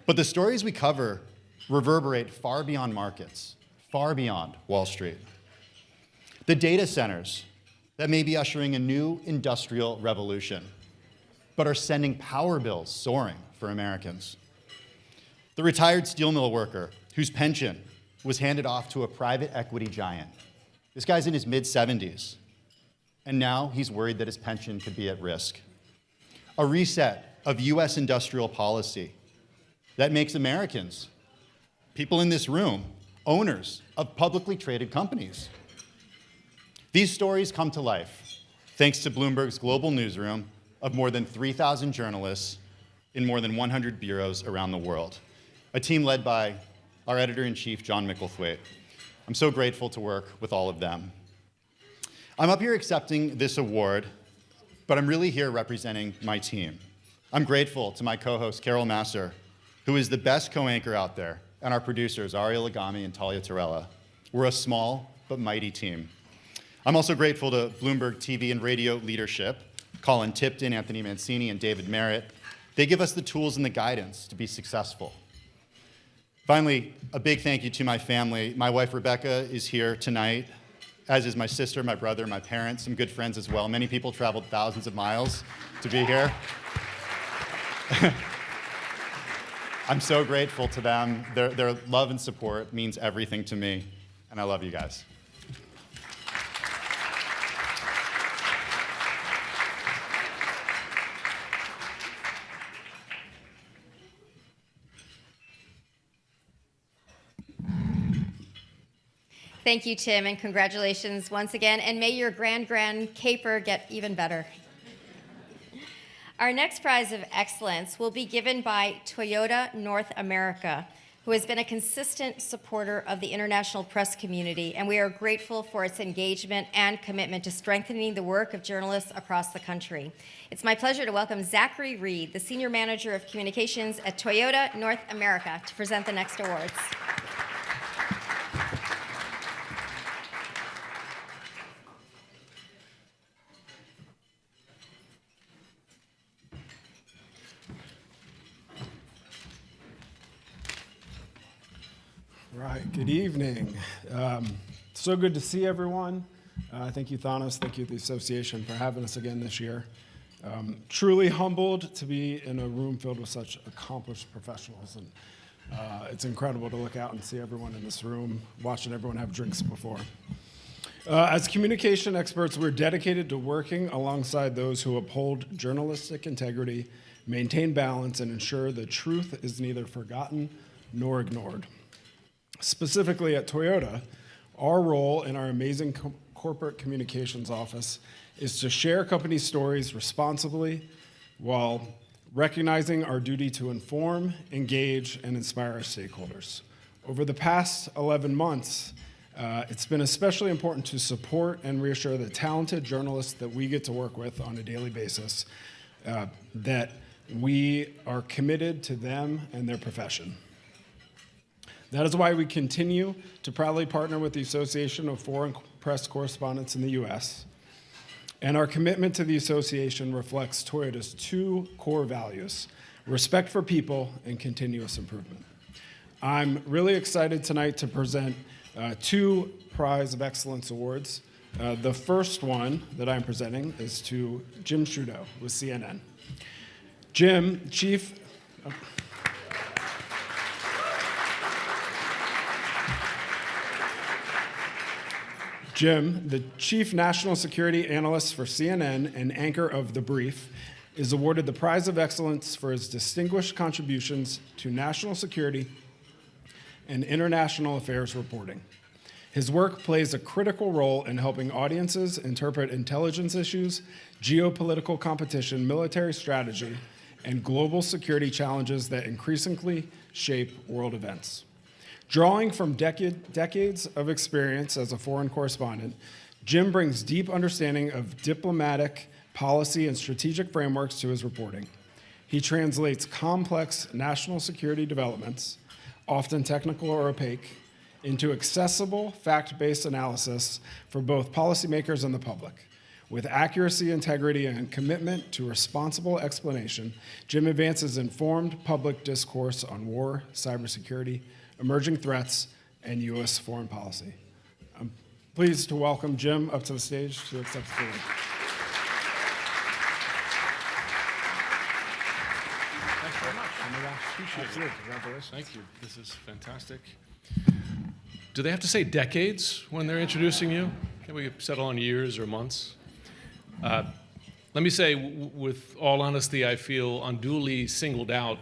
Speaker 16: But the stories we cover reverberate far beyond markets, far beyond Wall Street. The data centers that may be ushering a new industrial revolution, but are sending power bills soaring for Americans. The retired steel mill worker whose pension was handed off to a private equity giant. This guy's in his mid-70s, and now he's worried that his pension could be at risk. A reset of US industrial policy that makes Americans, people in this room, owners of publicly traded companies. These stories come to life thanks to Bloomberg's global newsroom of more than 3,000 journalists in more than 100 bureaus around the world, a team led by our editor-in-chief, John Micklethwaite. I'm so grateful to work with all of them. I'm up here accepting this award, but I'm really here representing my team. I'm grateful to my co-host, Carol Masser, who is the best co-anchor out there, and our producers, Aria Lagami and Talia Torella. We're a small but mighty team. I'm also grateful to Bloomberg TV and radio leadership, Colin Tipton, Anthony Mancini, and David Merritt. They give us the tools and the guidance to be successful. Finally, a big thank you to my family. My wife, Rebecca, is here tonight, as is my sister, my brother, my parents, some good friends as well. Many people traveled thousands of miles to be here. I'm so grateful to them. Their love and support means everything to me, and I love you guys.
Speaker 1: Thank you, Tim, and congratulations once again. And may your grand caper get even better. Our next prize of excellence will be given by Toyota North America, who has been a consistent supporter of the international press community, and we are grateful for its engagement and commitment to strengthening the work of journalists across the country. It's my pleasure to welcome Zachary Reed, the Senior Manager of Communications at Toyota North America, to present the next awards.
Speaker 17: Right, good evening. So good to see everyone. Thank you, Thanos. Thank you, the association, for having us again this year. Truly humbled to be in a room filled with such accomplished professionals. And it's incredible to look out and see everyone in this room, watching everyone have drinks before. As communication experts, we're dedicated to working alongside those who uphold journalistic integrity, maintain balance, and ensure the truth is neither forgotten nor ignored. Specifically at Toyota, our role in our amazing corporate communications office is to share company stories responsibly while recognizing our duty to inform, engage, and inspire our stakeholders. Over the past 11 months, it's been especially important to support and reassure the talented journalists that we get to work with on a daily basis that we are committed to them and their profession. That is why we continue to proudly partner with the Association of Foreign Press Correspondents in the U.S. And our commitment to the association reflects Toyota's two core values: respect for people and continuous improvement. I'm really excited tonight to present two Prize of Excellence awards. The first one that I'm presenting is to Jim Sciutto with CNN. Jim, the Chief National Security Analyst for CNN and anchor of The Brief, is awarded the Prize of Excellence for his distinguished contributions to national security and international affairs reporting. His work plays a critical role in helping audiences interpret intelligence issues, geopolitical competition, military strategy, and global security challenges that increasingly shape world events. Drawing from decades of experience as a foreign correspondent, Jim brings deep understanding of diplomatic, policy, and strategic frameworks to his reporting. He translates complex national security developments, often technical or opaque, into accessible, fact-based analysis for both policymakers and the public. With accuracy, integrity, and commitment to responsible explanation, Jim advances informed public discourse on war, cybersecurity, emerging threats, and U.S. foreign policy. I'm pleased to welcome Jim up to the stage to accept the award.
Speaker 18: Thanks very much. Appreciate it. Congratulations. Thank you. This is fantastic. Do they have to say decades when they're introducing you? Can we settle on years or months? Let me say, with all honesty, I feel unduly singled out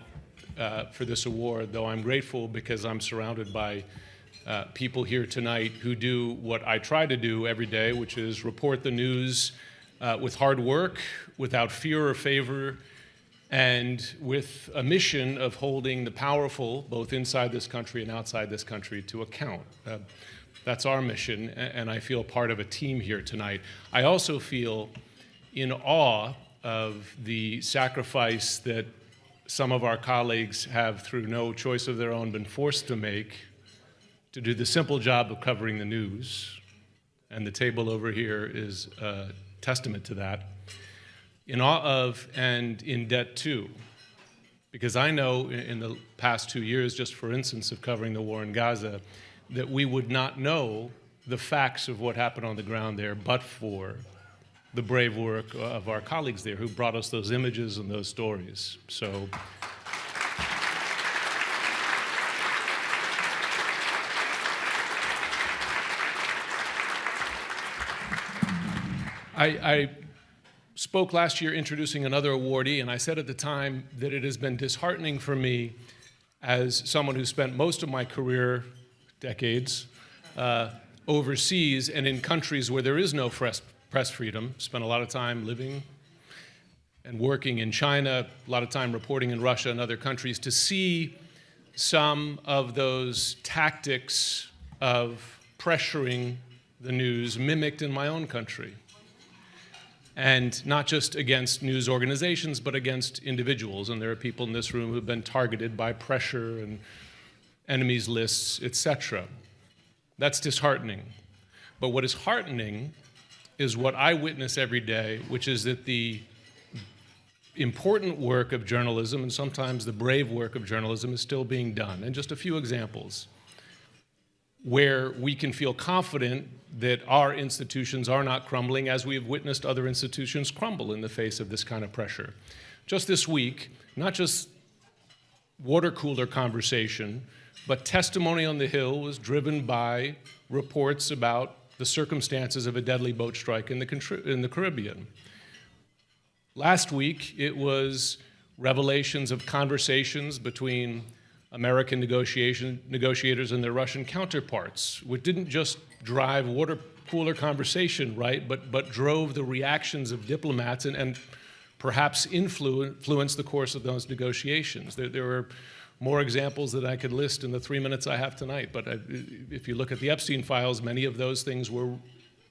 Speaker 18: for this award, though I'm grateful because I'm surrounded by people here tonight who do what I try to do every day, which is report the news with hard work, without fear or favor, and with a mission of holding the powerful, both inside this country and outside this country, to account. That's our mission, and I feel part of a team here tonight. I also feel in awe of the sacrifice that some of our colleagues have, through no choice of their own, been forced to make to do the simple job of covering the news. And the table over here is a testament to that. In awe of and in debt to, because I know in the past 2 years, just for instance, of covering the war in Gaza, that we would not know the facts of what happened on the ground there but for the brave work of our colleagues there who brought us those images and those stories. So I spoke last year introducing another awardee, and I said at the time that it has been disheartening for me as someone who spent most of my career, decades, overseas and in countries where there is no press freedom, spent a lot of time living and working in China, a lot of time reporting in Russia and other countries, to see some of those tactics of pressuring the news mimicked in my own country. And not just against news organizations, but against individuals. And there are people in this room who've been targeted by pressure and enemies lists, etc. That's disheartening. But what is heartening is what I witness every day, which is that the important work of journalism, and sometimes the brave work of journalism, is still being done. And just a few examples where we can feel confident that our institutions are not crumbling, as we have witnessed other institutions crumble in the face of this kind of pressure. Just this week, not just water cooler conversation, but testimony on the Hill was driven by reports about the circumstances of a deadly boat strike in the Caribbean. Last week, it was revelations of conversations between American negotiators and their Russian counterparts, which didn't just drive water cooler conversation, right, but drove the reactions of diplomats and perhaps influenced the course of those negotiations. There are more examples that I could list in the 3 minutes I have tonight, but if you look at the Epstein files, many of those things were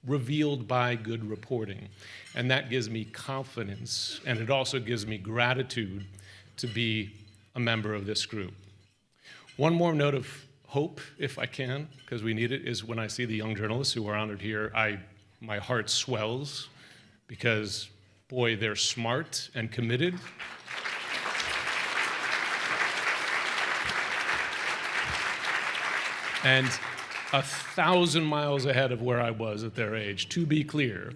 Speaker 18: revealed by good reporting. And that gives me confidence, and it also gives me gratitude to be a member of this group. One more note of hope, if I can, because we need it, is when I see the young journalists who are honored here, my heart swells because, boy, they're smart and committed. And 1,000 miles ahead of where I was at their age, to be clear.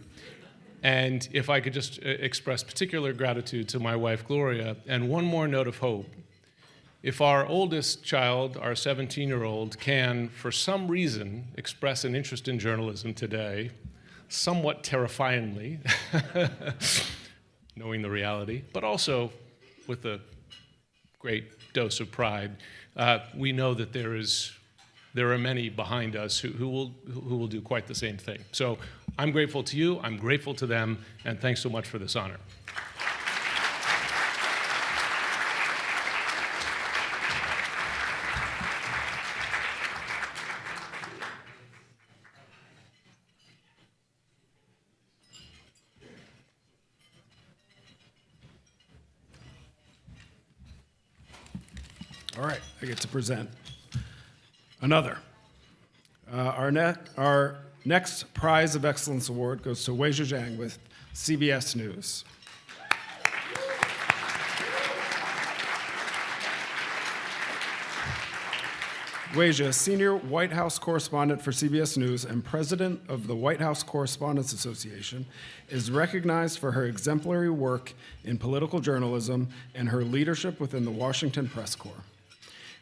Speaker 18: And if I could just express particular gratitude to my wife, Gloria, and one more note of hope. If our oldest child, our 17-year-old, can, for some reason, express an interest in journalism today, somewhat terrifyingly, knowing the reality, but also with a great dose of pride, we know that there are many behind us who will do quite the same thing. So I'm grateful to you, I'm grateful to them, and thanks so much for this honor.
Speaker 17: All right, I get to present another. Our next Prize of Excellence Award goes to Weijia Jiang with CBS News. Weijia, senior White House correspondent for CBS News and president of the White House Correspondents Association, is recognized for her exemplary work in political journalism and her leadership within the Washington Press Corps.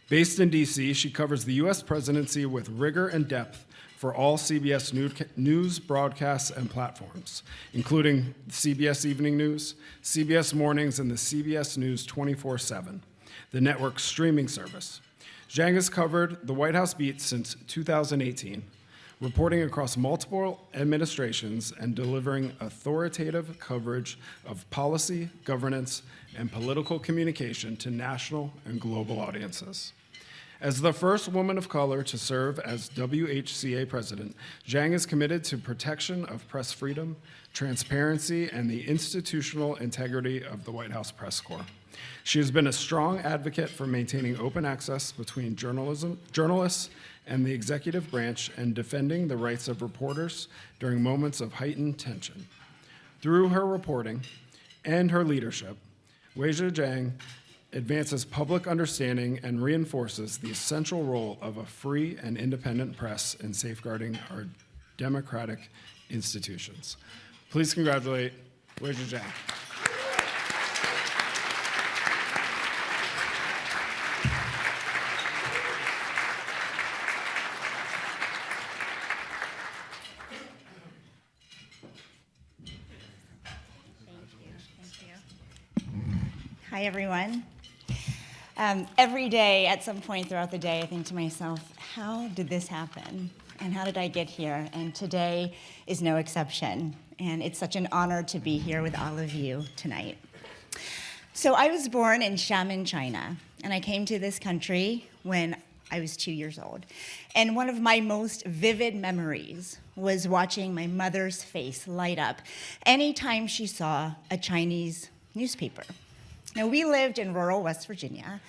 Speaker 17: Based in D.C., she covers the U.S. presidency with rigor and depth for all CBS news broadcasts and platforms, including CBS Evening News, CBS Mornings, and the CBS News 24/7, the network's streaming service. Jiang has covered the White House beat since 2018, reporting across multiple administrations and delivering authoritative coverage of policy, governance, and political communication to national and global audiences. As the first woman of color to serve as WHCA president, Jiang is committed to protection of press freedom, transparency, and the institutional integrity of the White House Press Corps. She has been a strong advocate for maintaining open access between journalists and the executive branch and defending the rights of reporters during moments of heightened tension. Through her reporting and her leadership, Weijia Jiang advances public understanding and reinforces the essential role of a free and independent press in safeguarding our democratic institutions. Please congratulate Weijia Jiang.
Speaker 19: Hi, everyone. Every day, at some point throughout the day, I think to myself, how did this happen? And how did I get here? And today is no exception. And it's such an honor to be here with all of you tonight. So I was born in Xiamen, China, and I came to this country when I was 2 years old. And one of my most vivid memories was watching my mother's face light up anytime she saw a Chinese newspaper. Now, we lived in rural West Virginia,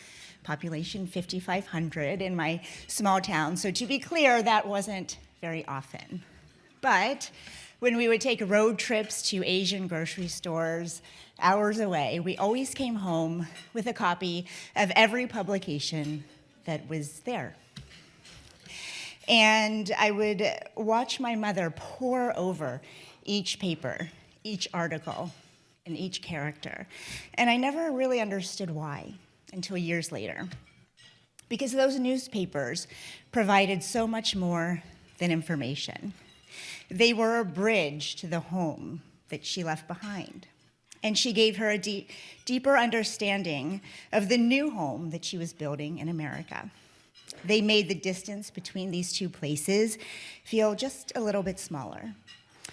Speaker 19: population 5,500 in my small town. So to be clear, that wasn't very often. But when we would take road trips to Asian grocery stores hours away, we always came home with a copy of every publication that was there. And I would watch my mother pore over each paper, each article, and each character. And I never really understood why until years later. Because those newspapers provided so much more than information. They were a bridge to the home that she left behind. And she gave her a deeper understanding of the new home that she was building in America. They made the distance between these two places feel just a little bit smaller.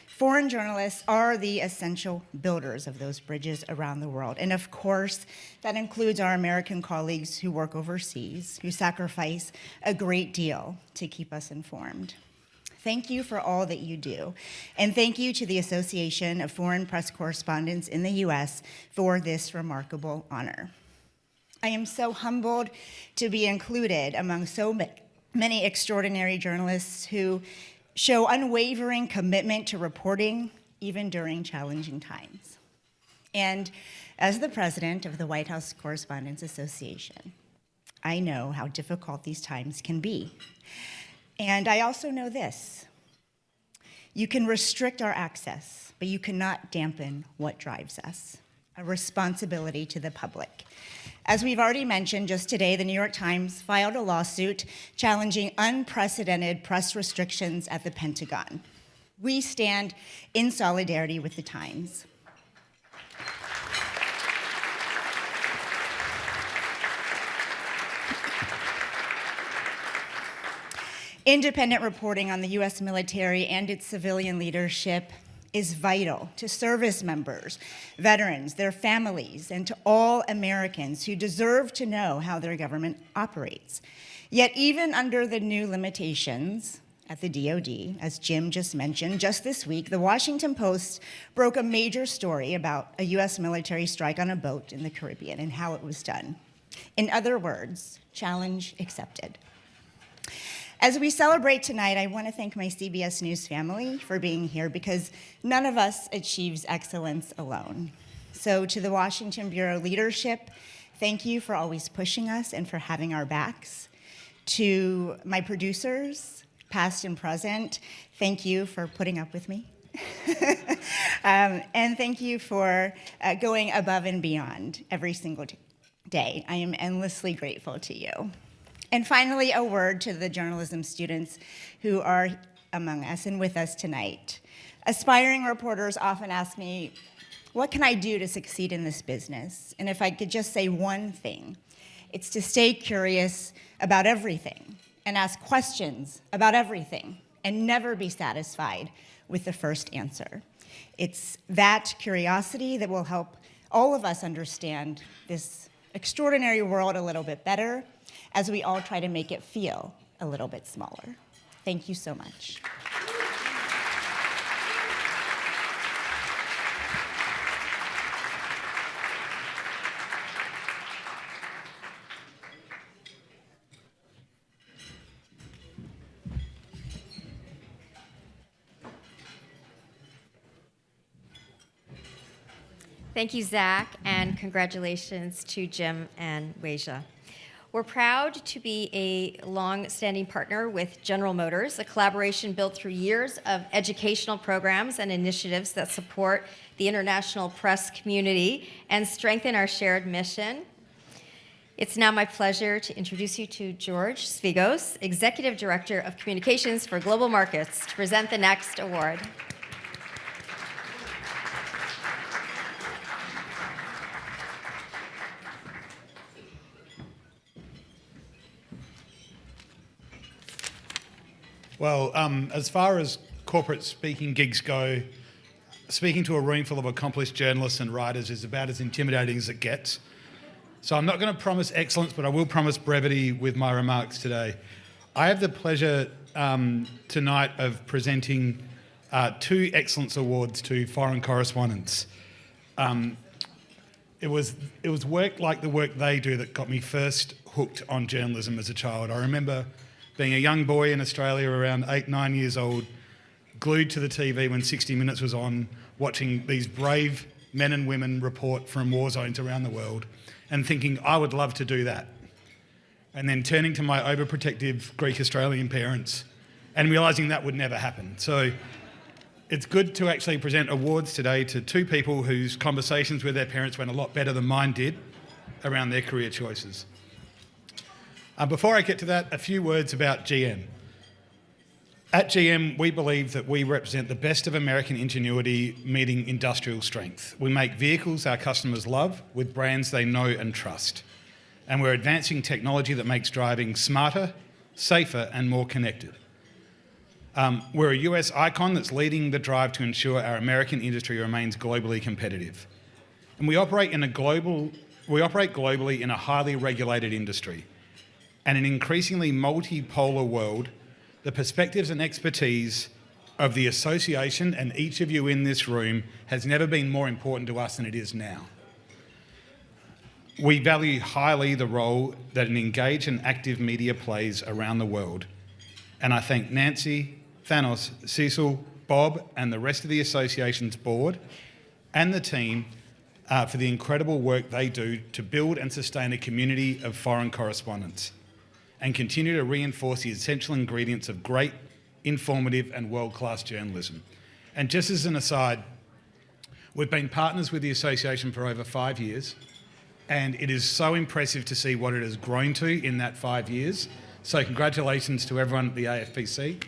Speaker 19: Foreign journalists are the essential builders of those bridges around the world. And of course, that includes our American colleagues who work overseas, who sacrifice a great deal to keep us informed. Thank you for all that you do. And thank you to the Association of Foreign Press Correspondents in the US for this remarkable honor. I am so humbled to be included among so many extraordinary journalists who show unwavering commitment to reporting, even during challenging times. And as the president of the White House Correspondents Association, I know how difficult these times can be. And I also know this: you can restrict our access, but you cannot dampen what drives us, a responsibility to the public. As we've already mentioned, just today, the New York Times filed a lawsuit challenging unprecedented press restrictions at the Pentagon. We stand in solidarity with the Times. Independent reporting on the US military and its civilian leadership is vital to service members, veterans, their families, and to all Americans who deserve to know how their government operates. Yet even under the new limitations at the DoD, as Jim just mentioned, just this week, the Washington Post broke a major story about a US military strike on a boat in the Caribbean and how it was done. In other words, challenge accepted. As we celebrate tonight, I want to thank my CBS News family for being here, because none of us achieves excellence alone. So to the Washington Bureau leadership, thank you for always pushing us and for having our backs. To my producers, past and present, thank you for putting up with me. And thank you for going above and beyond every single day. I am endlessly grateful to you. And finally, a word to the journalism students who are among us and with us tonight. Aspiring reporters often ask me, what can I do to succeed in this business? And if I could just say one thing, it's to stay curious about everything and ask questions about everything and never be satisfied with the first answer. It's that curiosity that will help all of us understand this extraordinary world a little bit better, as we all try to make it feel a little bit smaller. Thank you so much.
Speaker 1: Thank you, Zach, and congratulations to Jim and Weijia. We're proud to be a long-standing partner with General Motors, a collaboration built through years of educational programs and initiatives that support the international press community and strengthen our shared mission. It's now my pleasure to introduce you to George Svigos, Executive Director of Communications for Global Markets, to present the next award.
Speaker 20: Well, as far as corporate speaking gigs go, speaking to a room full of accomplished journalists and writers is about as intimidating as it gets. So I'm not going to promise excellence, but I will promise brevity with my remarks today. I have the pleasure tonight of presenting 2 Excellence Awards to foreign correspondents. It was work like the work they do that got me first hooked on journalism as a child. I remember being a young boy in Australia around 8, 9 years old, glued to the TV when 60 Minutes was on, watching these brave men and women report from war zones around the world and thinking, I would love to do that. And then turning to my overprotective Greek Australian parents and realising that would never happen. So it's good to actually present awards today to 2 people whose conversations with their parents went a lot better than mine did around their career choices. Before I get to that, a few words about GM. At GM, we believe that we represent the best of American ingenuity meeting industrial strength. We make vehicles our customers love with brands they know and trust. And we're advancing technology that makes driving smarter, safer, and more connected. We're a US icon that's leading the drive to ensure our American industry remains globally competitive. And we operate globally in a highly regulated industry. And in an increasingly multipolar world, the perspectives and expertise of the association and each of you in this room has never been more important to us than it is now. We value highly the role that an engaged and active media plays around the world. And I thank Nancy, Thanos, Cecil, Bob, and the rest of the association's board and the team for the incredible work they do to build and sustain a community of foreign correspondents and continue to reinforce the essential ingredients of great, informative, and world-class journalism. And just as an aside, we've been partners with the association for over 5 years, and it is so impressive to see what it has grown to in that 5 years. So congratulations to everyone at the AFPC.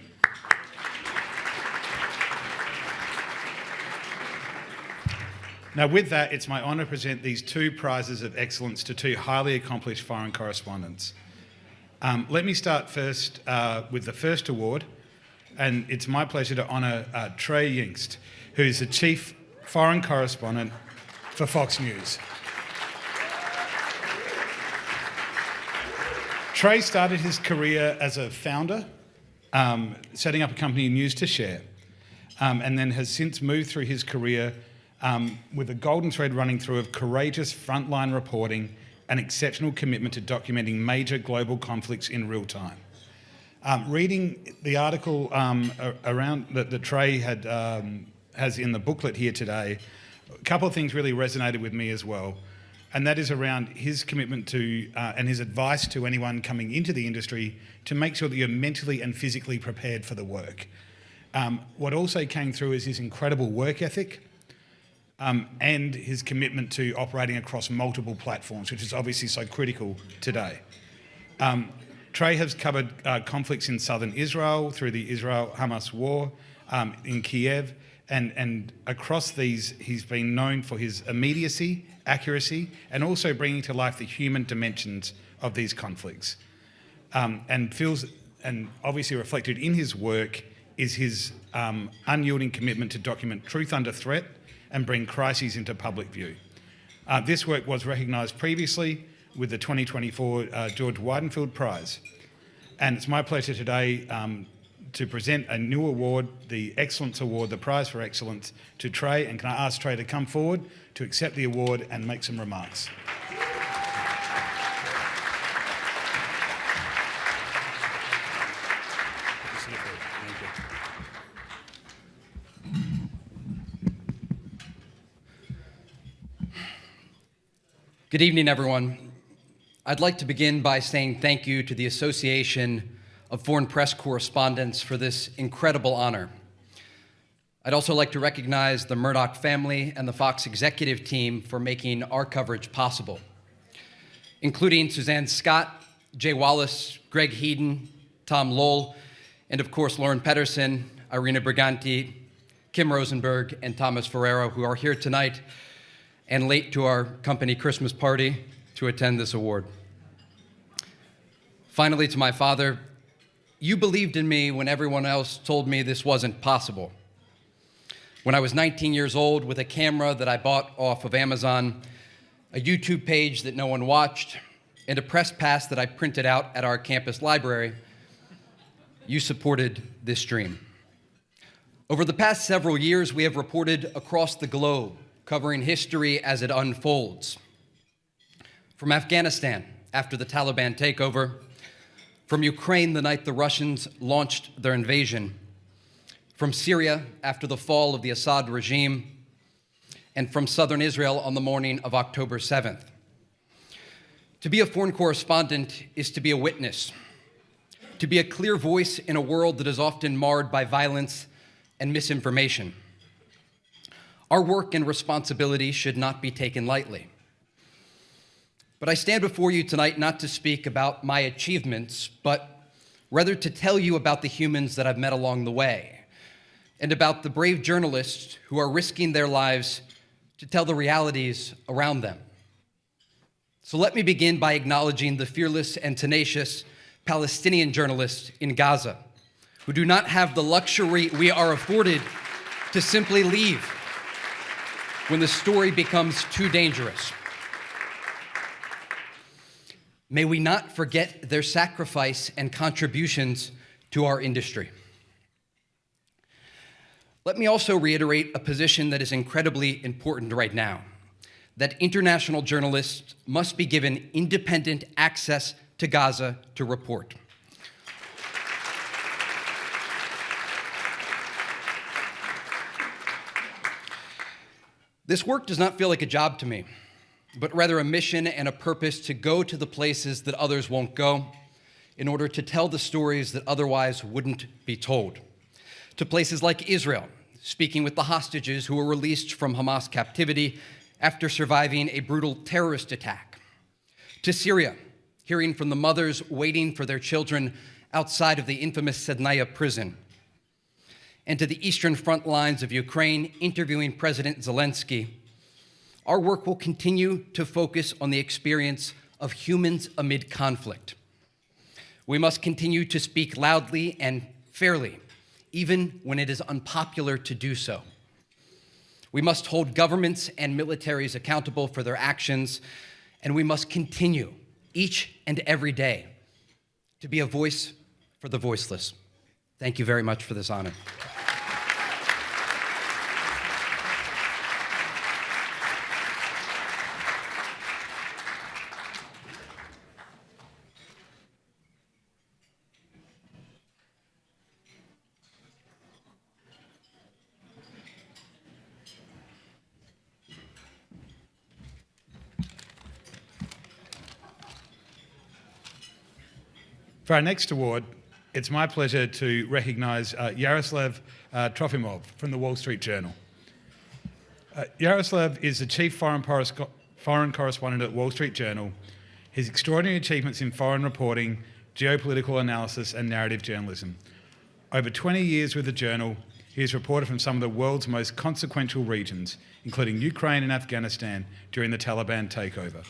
Speaker 20: Now with that, it's my honour to present these 2 prizes of excellence to 2 highly accomplished foreign correspondents. Let me start first with the first award, and it's my pleasure to honour Trey Yingst, who is the Chief Foreign Correspondent for Fox News. Trey started his career as a founder, setting up a company, News to Share, and then has since moved through his career with a golden thread running through of courageous frontline reporting and exceptional commitment to documenting major global conflicts in real time. Reading the article around that Trey has in the booklet here today, a couple of things really resonated with me as well, and that is around his commitment to and his advice to anyone coming into the industry to make sure that you're mentally and physically prepared for the work. What also came through is his incredible work ethic, and his commitment to operating across multiple platforms, which is obviously so critical today. Trey has covered conflicts in southern Israel through the Israel-Hamas war, in Kiev, and across these, he's been known for his immediacy, accuracy, and also bringing to life the human dimensions of these conflicts. And obviously reflected in his work is his unyielding commitment to document truth under threat and bring crises into public view. This work was recognised previously with the 2024 George Weidenfeld Prize. And it's my pleasure today to present a new award, the Excellence Award, the Prize for Excellence, to Trey. And can I ask Trey to come forward to accept the award and make some remarks?
Speaker 21: Good evening, everyone. I'd like to begin by saying thank you to the Association of Foreign Press Correspondents for this incredible honor. I'd also like to recognize the Murdoch family and the Fox executive team for making our coverage possible, including Suzanne Scott, Jay Wallace, Greg Heeden, Tom Lowell, and of course Lauren Pedersen, Irina Briganti, Kim Rosenberg, and Thomas Ferrero, who are here tonight and late to our company Christmas party to attend this award. Finally, to my father, you believed in me when everyone else told me this wasn't possible. when I was 19 years old with a camera that I bought off of Amazon, a YouTube page that no one watched, and a press pass that I printed out at our campus library, you supported this dream. Over the past several years, we have reported across the globe, covering history as it unfolds. From Afghanistan, after the Taliban takeover, from Ukraine the night the Russians launched their invasion, from Syria after the fall of the Assad regime, and from southern Israel on the morning of October 7th. To be a foreign correspondent is to be a witness, to be a clear voice in a world that is often marred by violence and misinformation. Our work and responsibility should not be taken lightly. But I stand before you tonight not to speak about my achievements, but rather to tell you about the humans that I've met along the way, and about the brave journalists who are risking their lives to tell the realities around them. So let me begin by acknowledging the fearless and tenacious Palestinian journalists in Gaza, who do not have the luxury we are afforded to simply leave when the story becomes too dangerous. May we not forget their sacrifice and contributions to our industry. Let me also reiterate a position that is incredibly important right now, that international journalists must be given independent access to Gaza to report. This work does not feel like a job to me, but rather a mission and a purpose to go to the places that others won't go in order to tell the stories that otherwise wouldn't be told. To places like Israel, speaking with the hostages who were released from Hamas captivity after surviving a brutal terrorist attack. To Syria, hearing from the mothers waiting for their children outside of the infamous Sednaya prison. And to the eastern front lines of Ukraine, interviewing President Zelensky. Our work will continue to focus on the experience of humans amid conflict. We must continue to speak loudly and fairly, even when it is unpopular to do so. We must hold governments and militaries accountable for their actions, and we must continue each and every day to be a voice for the voiceless. Thank you very much for this honor.
Speaker 20: For our next award, it's my pleasure to recognize Yaroslav Trofimov from the Wall Street Journal. Yaroslav is the chief foreign correspondent at Wall Street Journal. His extraordinary achievements in foreign reporting, geopolitical analysis, and narrative journalism. Over 20 years with the Journal, he has reported from some of the world's most consequential regions, including Ukraine and Afghanistan during the Taliban takeover.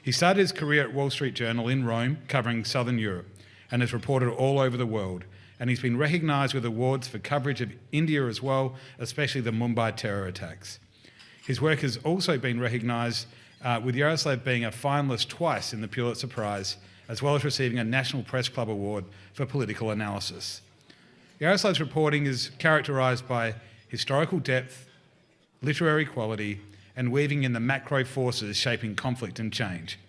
Speaker 20: He started his career at Wall Street Journal in Rome, covering Southern Europe, and has reported all over the world. And he's been recognised with awards for coverage of India as well, especially the Mumbai terror attacks. His work has also been recognised with Yaroslav being a finalist twice in the Pulitzer Prize, as well as receiving a National Press Club Award for political analysis. Yaroslav's reporting is characterised by historical depth, literary quality, and weaving in the macro forces shaping conflict and change.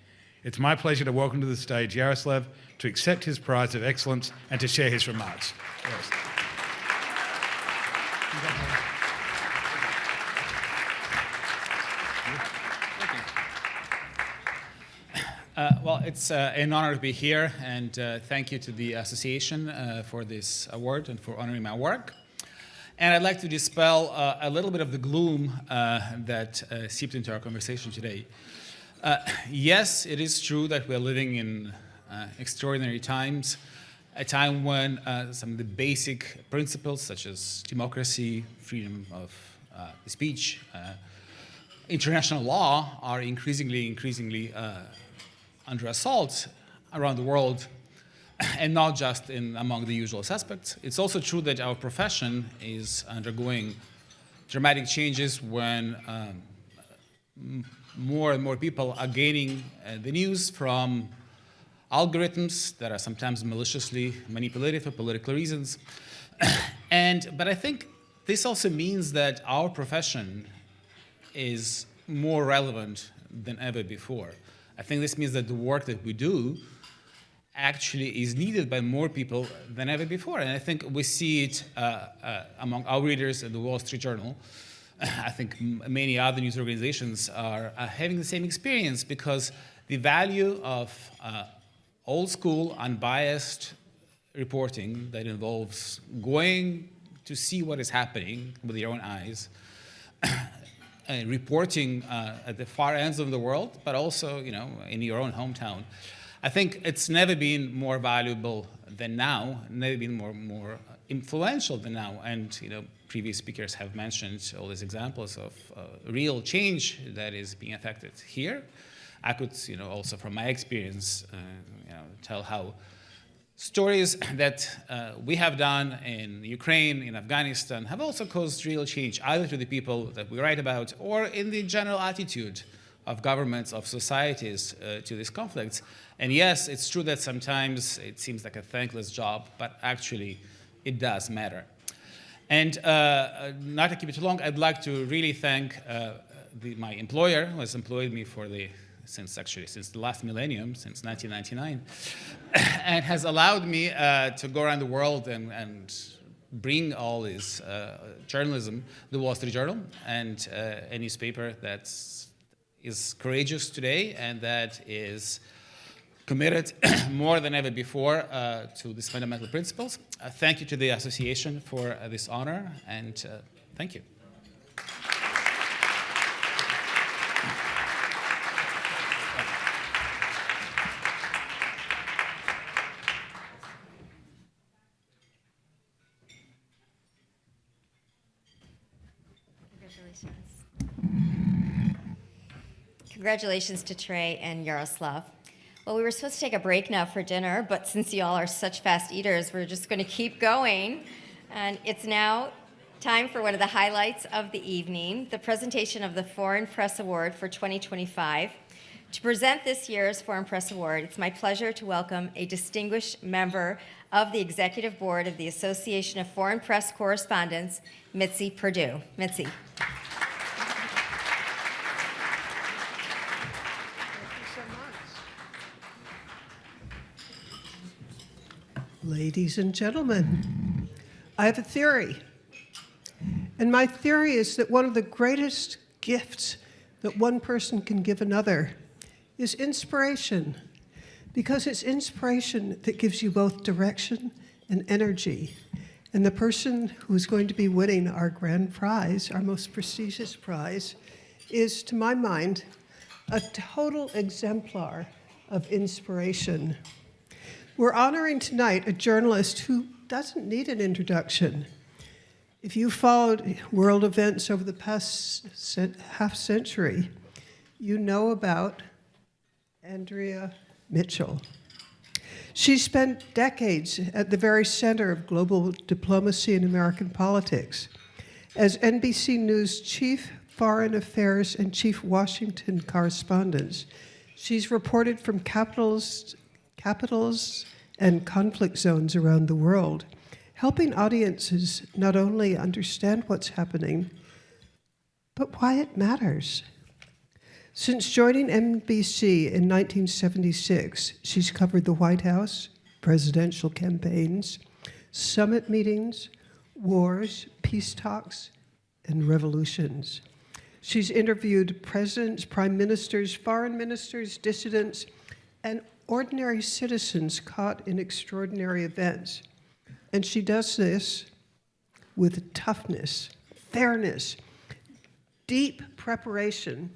Speaker 20: It's my pleasure to welcome to the stage Yaroslav to accept his prize of excellence and to share his remarks. Yes.
Speaker 2: Well, it's an honor to be here, and thank you to the association for this award and for honoring my work. And I'd like to dispel a little bit of the gloom that seeped into our conversation today. Yes, it is true that we're living in extraordinary times, a time when some of the basic principles such as democracy, freedom of speech, international law are increasingly under assault around the world, and not just among the usual suspects. It's also true that our profession is undergoing dramatic changes when more and more people are gaining the news from algorithms that are sometimes maliciously manipulated for political reasons. But I think this also means that our profession is more relevant than ever before. I think this means that the work that we do actually is needed by more people than ever before. And I think we see it among our readers at the Wall Street Journal. I think many other news organizations are having the same experience, because the value of old school, unbiased reporting that involves going to see what is happening with your own eyes, reporting at the far ends of the world, but also, in your own hometown. I think it's never been more valuable than now, never been more influential than now. And previous speakers have mentioned all these examples of real change that is being affected here. I could, also from my experience, tell how stories that we have done in Ukraine, in Afghanistan, have also caused real change, either to the people that we write about or in the general attitude of governments, of societies to these conflicts. And yes, it's true that sometimes it seems like a thankless job, but actually it does matter. And not to keep it too long, I'd like to really thank my employer, who has employed me since the last millennium, since 1999, and has allowed me to go around the world and bring all this journalism, the Wall Street Journal, and a newspaper that is courageous today and that is committed more than ever before to these fundamental principles. Thank you to the association for this honor, and thank you.
Speaker 1: Congratulations to Trey and Yaroslav. Well, we were supposed to take a break now for dinner, but since you all are such fast eaters, we're just going to keep going. And it's now time for one of the highlights of the evening, the presentation of the Foreign Press Award for 2025. To present this year's Foreign Press Award, it's my pleasure to welcome a distinguished member of the Executive Board of the Association of Foreign Press Correspondents, Mitzi Perdue. Mitzi.
Speaker 3: Ladies and gentlemen, I have a theory. And my theory is that one of the greatest gifts that one person can give another is inspiration, because it's inspiration that gives you both direction and energy. And the person who is going to be winning our grand prize, our most prestigious prize, is, to my mind, a total exemplar of inspiration. We're honoring tonight a journalist who doesn't need an introduction. If you followed world events over the past half century, you know about Andrea Mitchell. She spent decades at the very center of global diplomacy and American politics. As NBC News chief foreign affairs and chief Washington correspondent, she's reported from capitals and conflict zones around the world, helping audiences not only understand what's happening, but why it matters. Since joining NBC in 1976, she's covered the White House, presidential campaigns, summit meetings, wars, peace talks, and revolutions. She's interviewed presidents, prime ministers, foreign ministers, dissidents, and ordinary citizens caught in extraordinary events. And she does this with toughness, fairness, deep preparation,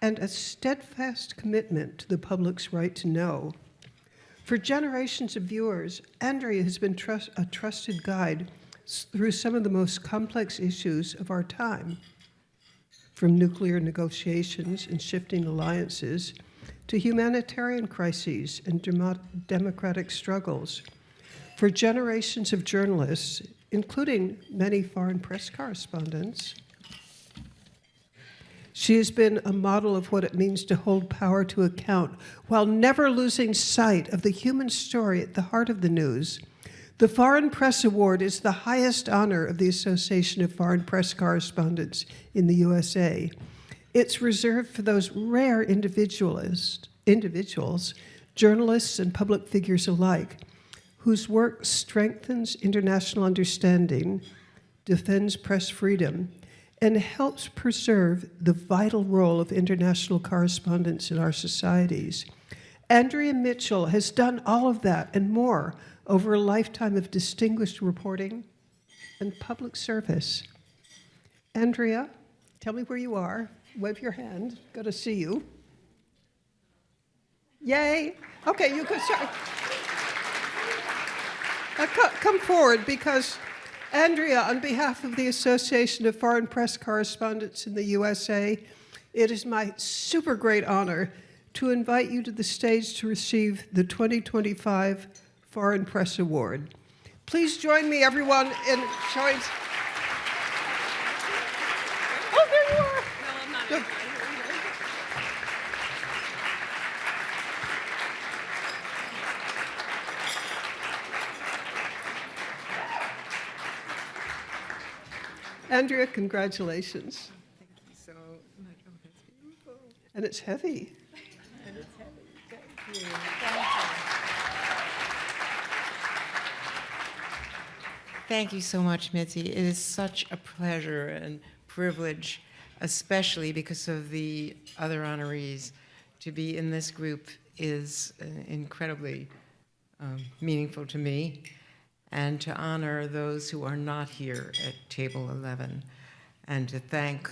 Speaker 3: and a steadfast commitment to the public's right to know. For generations of viewers, Andrea has been a trusted guide through some of the most complex issues of our time, from nuclear negotiations and shifting alliances to humanitarian crises and democratic struggles. For generations of journalists, including many foreign press correspondents, She has been a model of what it means to hold power to account while never losing sight of the human story at the heart of the news. The Foreign Press Award is the highest honor of the Association of Foreign Press Correspondents in the USA. It's reserved for those rare individuals, journalists and public figures alike, whose work strengthens international understanding, defends press freedom, and helps preserve the vital role of international correspondence in our societies. Andrea Mitchell has done all of that and more over a lifetime of distinguished reporting and public service. Andrea, tell me where you are. Wave your hand. Good to see you. Yay. Okay, you can start. Come forward, because Andrea, on behalf of the Association of Foreign Press Correspondents in the USA, it is my super great honor to invite you to the stage to receive the 2025 Foreign Press Award. Please join me, everyone, in showing... Oh, there you are.
Speaker 12: No, I'm not.
Speaker 3: No. Andrea, congratulations.
Speaker 4: Thank you so much. Oh, that's beautiful.
Speaker 3: And it's heavy.
Speaker 4: And it's heavy. Thank you. Thank you so much, Mitzi. It is such a pleasure and privilege, especially because of the other honorees. To be in this group is incredibly meaningful to me, and to honor those who are not here at table 11, and to thank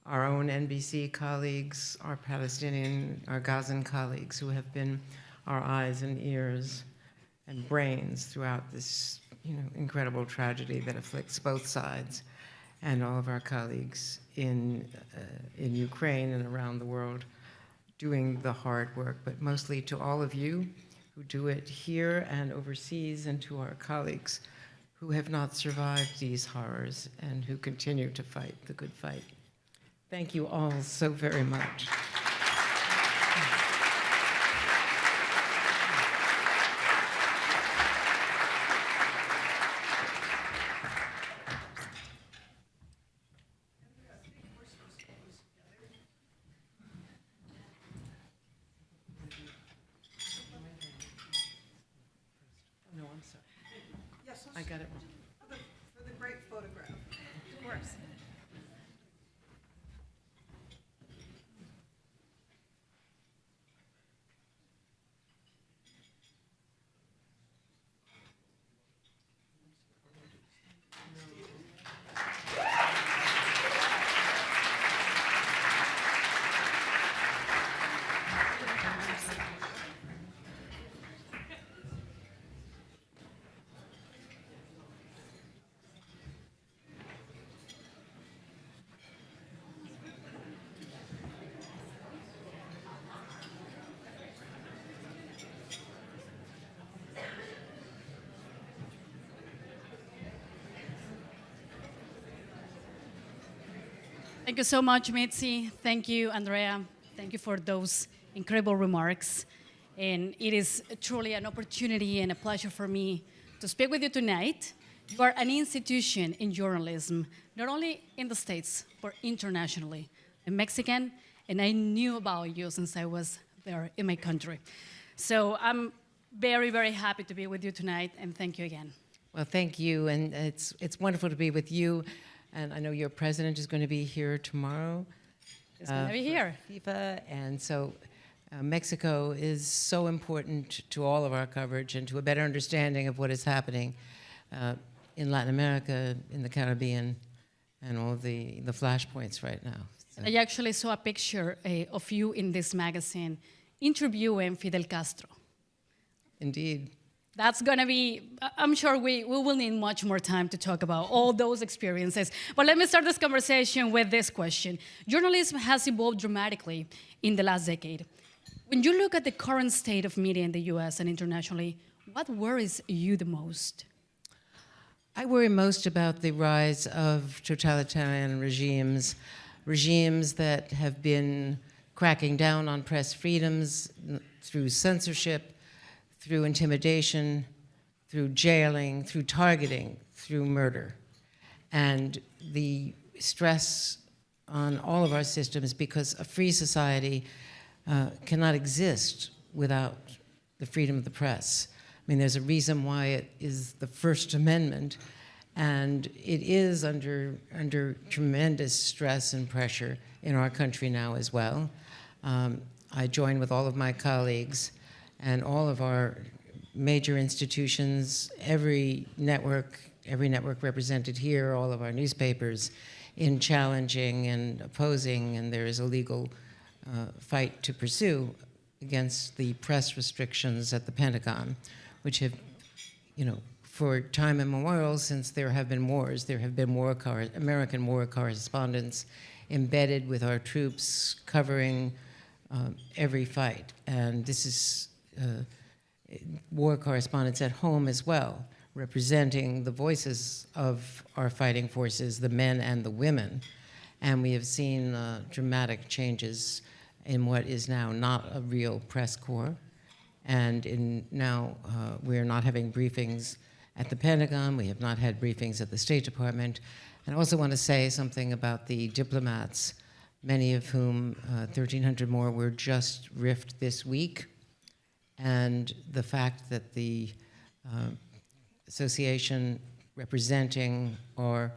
Speaker 4: our own NBC colleagues, our Palestinian, our Gazan colleagues who have been our eyes and ears and brains throughout this incredible tragedy that afflicts both sides, and all of our colleagues in Ukraine and around the world doing the hard work, but mostly to all of you who do it here and overseas, and to our colleagues who have not survived these horrors and who continue to fight the good fight. Thank you all so very much. I got it wrong.
Speaker 3: For the great photograph.
Speaker 4: Of course.
Speaker 22: Thank you so much, Mitzi. Thank you, Andrea. Thank you for those incredible remarks. And it is truly an opportunity and a pleasure for me to speak with you tonight. You are an institution in journalism, not only in the States, but internationally. I'm Mexican, and I knew about you since I was there in my country. So I'm very, very happy to be with you tonight, and thank you again.
Speaker 4: Well, thank you, and it's wonderful to be with you. And I know your president is going to be here tomorrow.
Speaker 22: He's going to be here.
Speaker 4: FIFA, and so Mexico is so important to all of our coverage and to a better understanding of what is happening in Latin America, in the Caribbean, and all the flashpoints right now. So.
Speaker 22: I actually saw a picture of you in this magazine interviewing Fidel Castro.
Speaker 4: Indeed.
Speaker 22: That's going to be, I'm sure we will need much more time to talk about all those experiences. But let me start this conversation with this question. Journalism has evolved dramatically in the last decade. When you look at the current state of media in the US and internationally, what worries you the most?
Speaker 4: I worry most about the rise of totalitarian regimes regimes that have been cracking down on press freedoms through censorship, through intimidation, through jailing, through targeting, through murder. And the stress on all of our systems, because a free society cannot exist without the freedom of the press. I mean, there's a reason why it is the First Amendment, and it is under tremendous stress and pressure in our country now as well. I join with all of my colleagues and all of our major institutions, every network represented here, all of our newspapers, in challenging and opposing, and there is a legal fight to pursue against the press restrictions at the Pentagon, which have, for time immemorial, since there have been wars, there have been American war correspondents embedded with our troops covering every fight. And this is war correspondents at home as well, representing the voices of our fighting forces, the men and the women. And we have seen dramatic changes in what is now not a real press corps. And now we're not having briefings at the Pentagon. We have not had briefings at the State Department. And I also want to say something about the diplomats, many of whom, 1,300 more, were just riffed this week. And the fact that the association representing our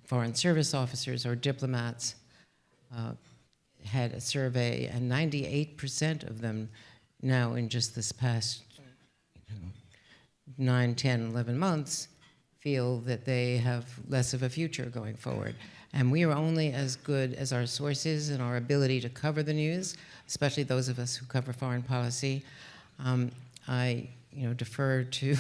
Speaker 4: foreign service officers or diplomats had a survey, and 98% of them now in just this past 9, 10, 11 months feel that they have less of a future going forward. And we are only as good as our sources and our ability to cover the news, especially those of us who cover foreign policy. I defer to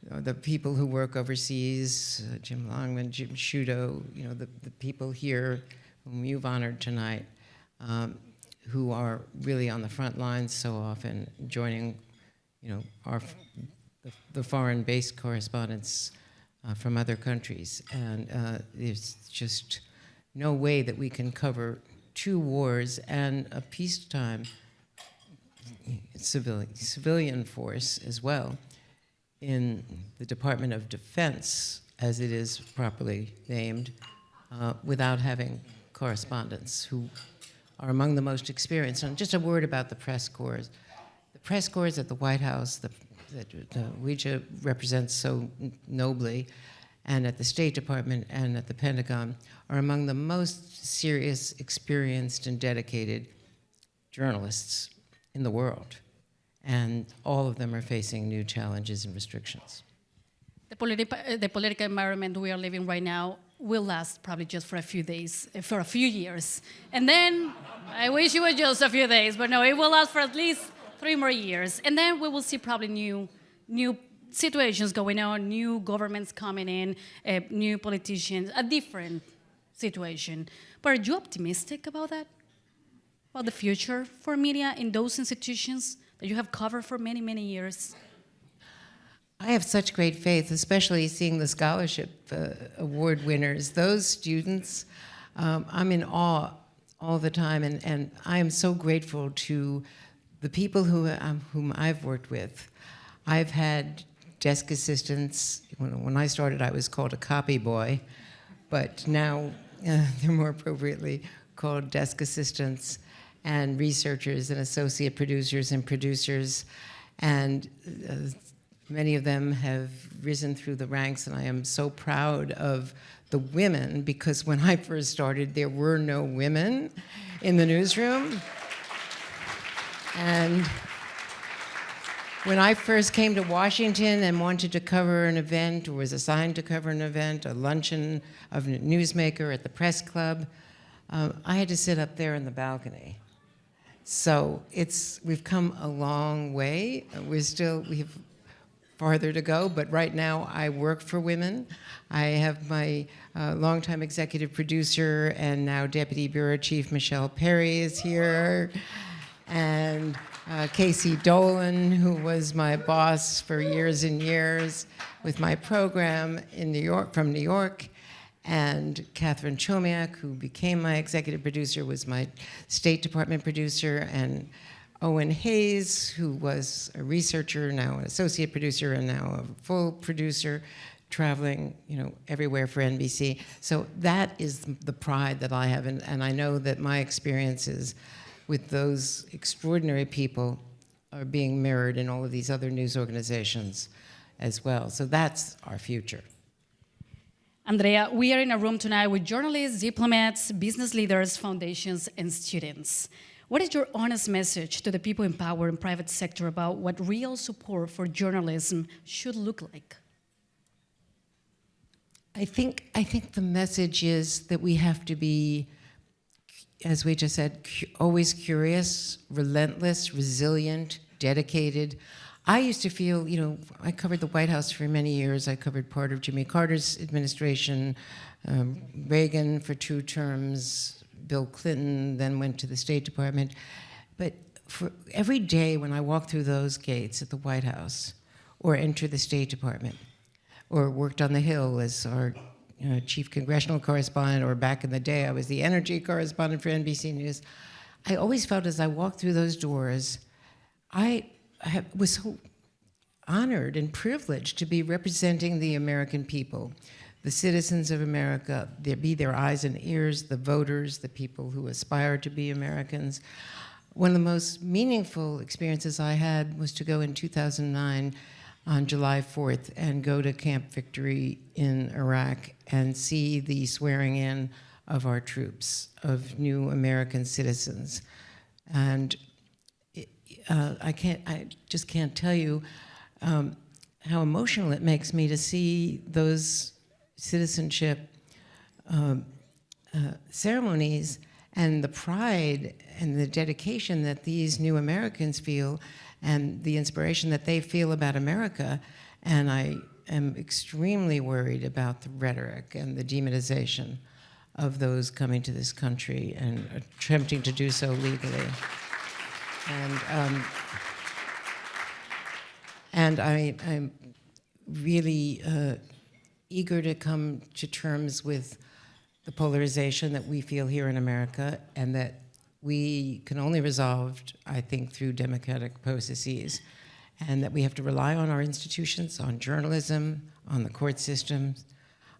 Speaker 4: the people who work overseas, Jim Longman, Jim Sciutto, the people here whom you've honored tonight, who are really on the front lines so often, joining, the foreign-based correspondents from other countries. And there's just no way that we can cover 2 wars and a peacetime civilian force as well in the Department of Defense, as it is properly named, without having correspondents who are among the most experienced. And just a word about the press corps. The press corps at the White House, that Weijia represents so nobly, and at the State Department and at the Pentagon, are among the most serious, experienced, and dedicated journalists in the world. And all of them are facing new challenges and restrictions.
Speaker 22: The political environment we are living right now will last probably just for a few days, for a few years. And then, I wish it was just a few days, but no, it will last for at least 3 more years. And then we will see probably new situations going on, new governments coming in, new politicians, a different situation. But are you optimistic about that? About the future for media in those institutions that you have covered for many, many years?
Speaker 4: I have such great faith, especially seeing the scholarship award winners. Those students, I'm in awe all the time, and I am so grateful to the people whom I've worked with. I've had desk assistants. When I started, I was called a copy boy, but now they're more appropriately called desk assistants, and researchers and associate producers and producers, and many of them have risen through the ranks, and I am so proud of the women, because when I first started, there were no women in the newsroom. And when I first came to Washington and wanted to cover an event, or was assigned to cover an event, a luncheon of a newsmaker at the press club, I had to sit up there in the balcony. So we've come a long way. We have farther to go, but right now I work for women. I have my longtime executive producer and now Deputy Bureau Chief Michelle Perry is here, and Casey Dolan, who was my boss for years and years with my program in New York, from New York, And Catherine Chomiak, who became my executive producer, was my State Department producer, and Owen Hayes, who was a researcher, now an associate producer, and now a full producer, traveling, everywhere for NBC. So that is the pride that I have, and I know that my experiences with those extraordinary people are being mirrored in all of these other news organizations as well. So that's our future.
Speaker 22: Andrea, we are in a room tonight with journalists, diplomats, business leaders, foundations, and students. What is your honest message to the people in power and private sector about what real support for journalism should look like?
Speaker 4: I think the message is that we have to be, as we just said, always curious, relentless, resilient, dedicated. I used to feel, I covered the White House for many years. I covered part of Jimmy Carter's administration, Reagan for 2 terms, Bill Clinton, then went to the State Department. But for every day when I walked through those gates at the White House or entered the State Department or worked on the Hill as our chief congressional correspondent, or back in the day I was the energy correspondent for NBC News, I always felt as I walked through those doors, I was so honored and privileged to be representing the American people, the citizens of America, be their eyes and ears, the voters, the people who aspire to be Americans. One of the most meaningful experiences I had was to go in 2009 on July 4th and go to Camp Victory in Iraq and see the swearing in of our troops, of new American citizens. And I just can't tell you how emotional it makes me to see those citizenship ceremonies and the pride and the dedication that these new Americans feel and the inspiration that they feel about America. And I am extremely worried about the rhetoric and the demonization of those coming to this country and attempting to do so legally. And I'm really eager to come to terms with the polarization that we feel here in America, and that we can only resolve, I think, through democratic processes, and that we have to rely on our institutions, on journalism, on the court systems,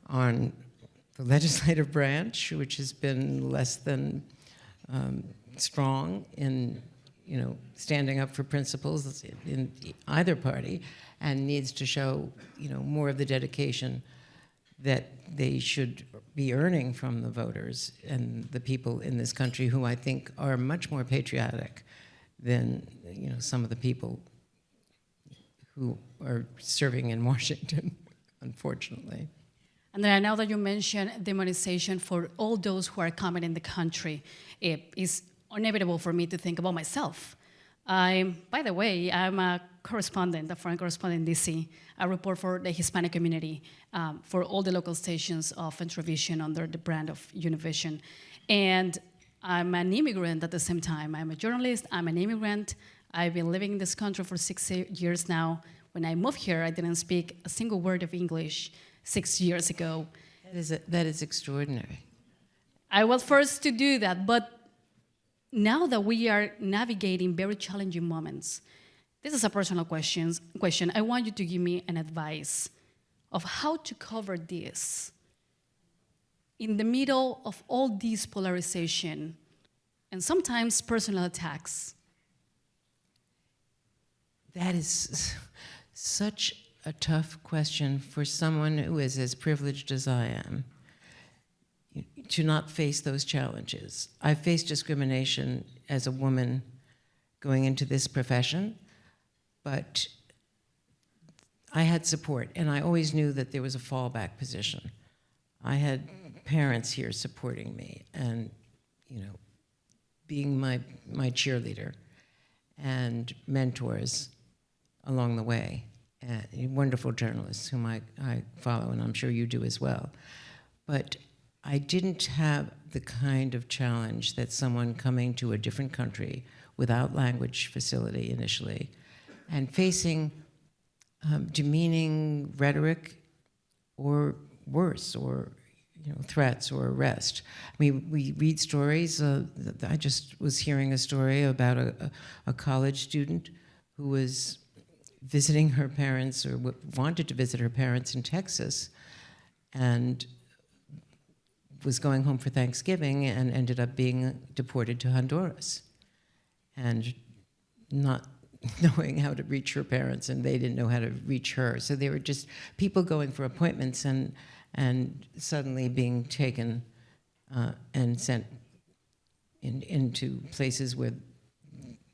Speaker 4: on the legislative branch, which has been less than strong in standing up for principles in either party, and needs to show more of the dedication that they should be earning from the voters and the people in this country, who I think are much more patriotic than some of the people who are serving in Washington, unfortunately.
Speaker 22: And then I know that you mentioned demonization for all those who are coming in the country. It is inevitable for me to think about myself. By the way, I'm a correspondent, a foreign correspondent in DC. I report for the Hispanic community for all the local stations of Entrovision under the brand of Univision. And I'm an immigrant at the same time. I'm a journalist, I'm an immigrant. I've been living in this country for 6 years now. When I moved here, I didn't speak a single word of English 6 years ago.
Speaker 4: That is extraordinary.
Speaker 22: I was forced to do that, but now that we are navigating very challenging moments, this is a personal question. I want you to give me an advice of how to cover this in the middle of all this polarization and sometimes personal attacks.
Speaker 4: That is such a tough question for someone who is as privileged as I am, to not face those challenges. I faced discrimination as a woman going into this profession, but I had support, and I always knew that there was a fallback position. I had parents here supporting me and, being my cheerleader, and mentors along the way, and wonderful journalists whom I follow, and I'm sure you do as well. But I didn't have the kind of challenge that someone coming to a different country without language facility initially and facing demeaning rhetoric or worse, or threats or arrest. I mean, we read stories. I just was hearing a story about a college student who was visiting her parents, or wanted to visit her parents in Texas, and was going home for Thanksgiving and ended up being deported to Honduras, and not knowing how to reach her parents, and they didn't know how to reach her. So they were just people going for appointments and suddenly being taken and sent into places where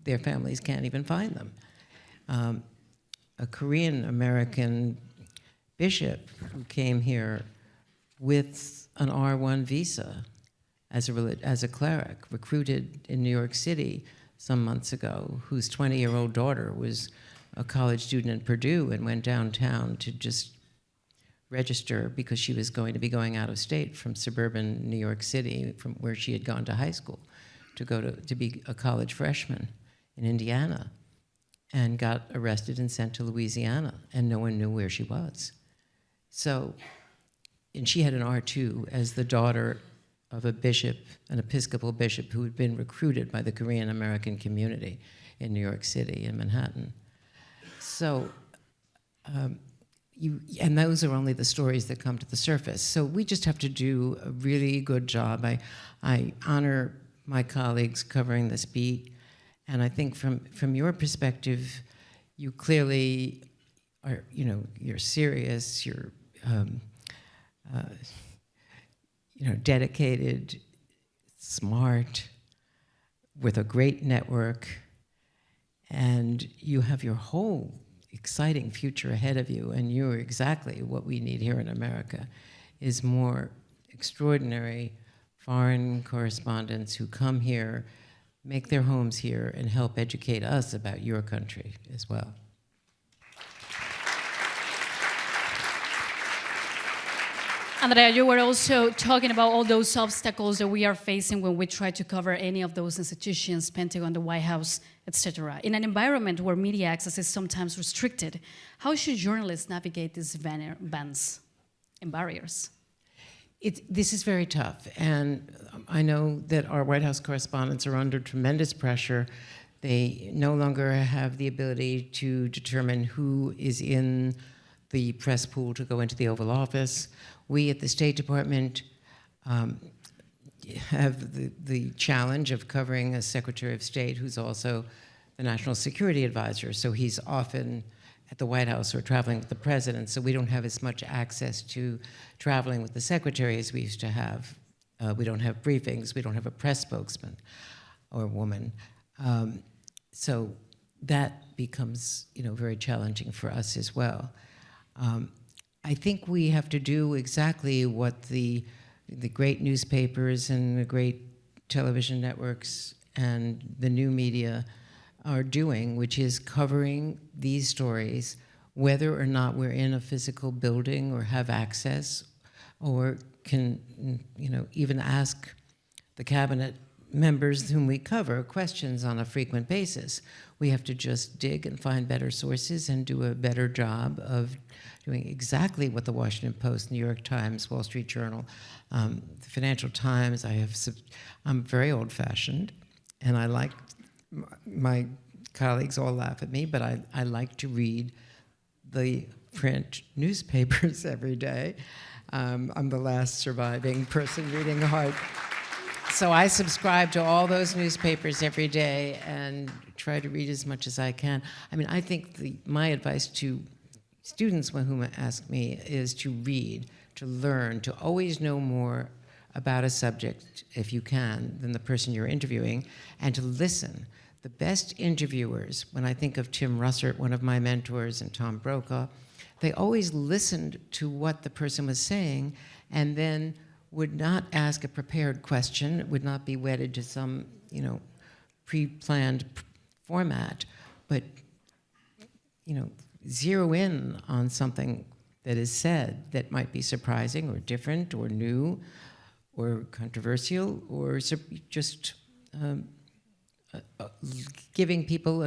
Speaker 4: their families can't even find them. A Korean American bishop who came here with an R1 visa as a cleric, recruited in New York City some months ago, whose 20-year-old daughter was a college student at Purdue and went downtown to just register because she was going to be going out of state from suburban New York City, from where she had gone to high school, to be a college freshman in Indiana, and got arrested and sent to Louisiana, and no one knew where she was. So, and she had an R2 as the daughter of a bishop, an Episcopal bishop who had been recruited by the Korean American community in New York City, in Manhattan. So, and those are only the stories that come to the surface. So we just have to do a really good job. I honor my colleagues covering this beat, and I think from your perspective, you clearly are, you're serious, you're dedicated, smart, with a great network, and you have your whole exciting future ahead of you, and you're exactly what we need here in America, is more extraordinary foreign correspondents who come here, make their homes here, and help educate us about your country as well.
Speaker 22: Andrea, you were also talking about all those obstacles that we are facing when we try to cover any of those institutions, Pentagon, the White House, etc. In an environment where media access is sometimes restricted, how should journalists navigate these bans and barriers?
Speaker 4: This is very tough, and I know that our White House correspondents are under tremendous pressure. They no longer have the ability to determine who is in the press pool to go into the Oval Office. We at the State Department have the challenge of covering a Secretary of State who's also the National Security Advisor. So he's often at the White House or traveling with the President, so we don't have as much access to traveling with the Secretary as we used to have. We don't have briefings, we don't have a press spokesman or woman. So that becomes very challenging for us as well. I think we have to do exactly what the great newspapers and the great television networks and the new media are doing, which is covering these stories, whether or not we're in a physical building or have access, or can even ask the cabinet members whom we cover questions on a frequent basis. We have to just dig and find better sources and do a better job of doing exactly what the Washington Post, New York Times, Wall Street Journal, the Financial Times. I'm very old-fashioned, and I like, my colleagues all laugh at me, but I like to read the print newspapers every day. I'm the last surviving person reading hard. So I subscribe to all those newspapers every day and try to read as much as I can. I mean, I think my advice to students whom ask me is to read, to learn, to always know more about a subject, if you can, than the person you're interviewing, and to listen. The best interviewers, when I think of Tim Russert, one of my mentors, and Tom Brokaw, they always listened to what the person was saying and then would not ask a prepared question, would not be wedded to some, pre-planned format, but, zero in on something that is said that might be surprising or different or new or controversial, or just giving people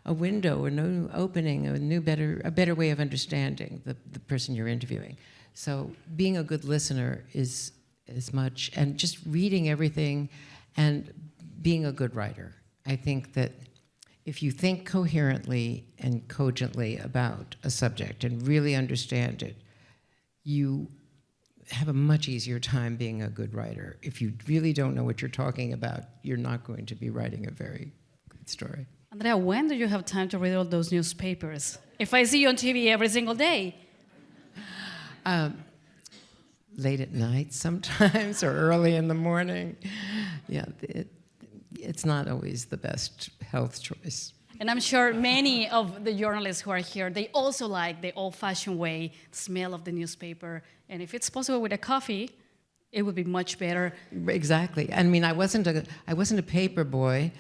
Speaker 4: a window, a new opening, a better way of understanding the person you're interviewing. So being a good listener is as much, and just reading everything and being a good writer. I think that if you think coherently and cogently about a subject and really understand it, you have a much easier time being a good writer. If you really don't know what you're talking about, you're not going to be writing a very good story.
Speaker 22: Andrea, when do you have time to read all those newspapers? If I see you on TV every single day.
Speaker 4: Late at night sometimes, or early in the morning. Yeah, it's not always the best health choice.
Speaker 22: And I'm sure many of the journalists who are here, they also like the old-fashioned way, smell of the newspaper. And if it's possible with a coffee, it would be much better.
Speaker 4: Exactly. I mean, I wasn't a paper boy,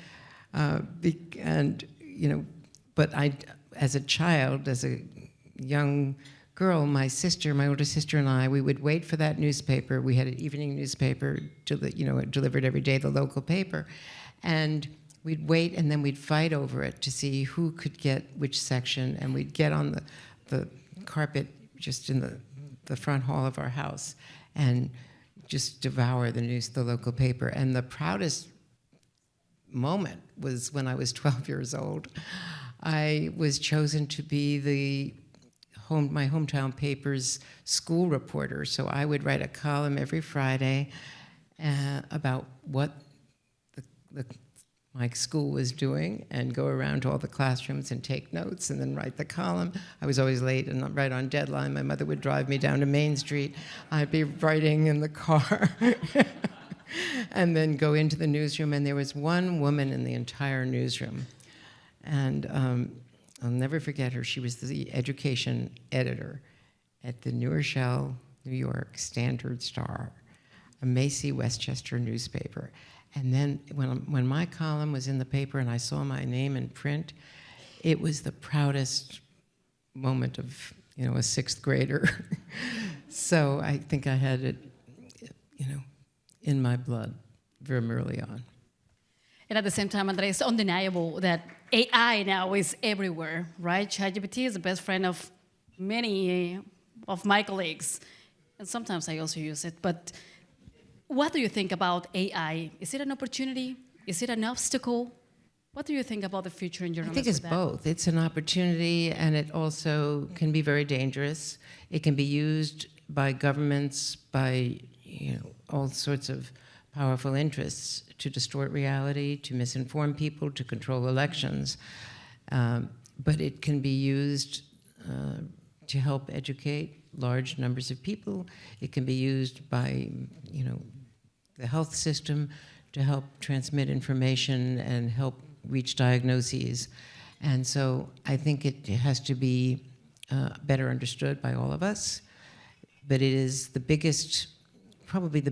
Speaker 4: and you know, but as a child, as a young girl, my older sister and I, we would wait for that newspaper. We had an evening newspaper, delivered every day, the local paper, and we'd wait, and then we'd fight over it to see who could get which section, and we'd get on the carpet just in the front hall of our house and just devour the local paper. And the proudest moment was when I was 12 years old. I was chosen to be my hometown paper's school reporter. So I would write a column every Friday about what my school was doing and go around to all the classrooms and take notes and then write the column. I was always late and not right on deadline. My mother would drive me down to Main Street. I'd be writing in the car and then go into the newsroom. And there was one woman in the entire newsroom. And I'll never forget her. She was the education editor at the New Rochelle, New York Standard Star, a Macy Westchester newspaper. And then when my column was in the paper and I saw my name in print, it was the proudest moment of, a sixth grader. So I think I had it, in my blood very early on.
Speaker 22: And at the same time, Andrea, it's undeniable that AI now is everywhere, right? ChatGPT is the best friend of many of my colleagues. And sometimes I also use it. But what do you think about AI? Is it an opportunity? Is it an obstacle? What do you think about the future in journalism?
Speaker 4: I think it's both. It's an opportunity, and it also can be very dangerous. It can be used by governments, by all sorts of powerful interests to distort reality, to misinform people, to control elections. But it can be used to help educate large numbers of people. It can be used by, the health system to help transmit information and help reach diagnoses. And so I think it has to be better understood by all of us. But it is the biggest, probably the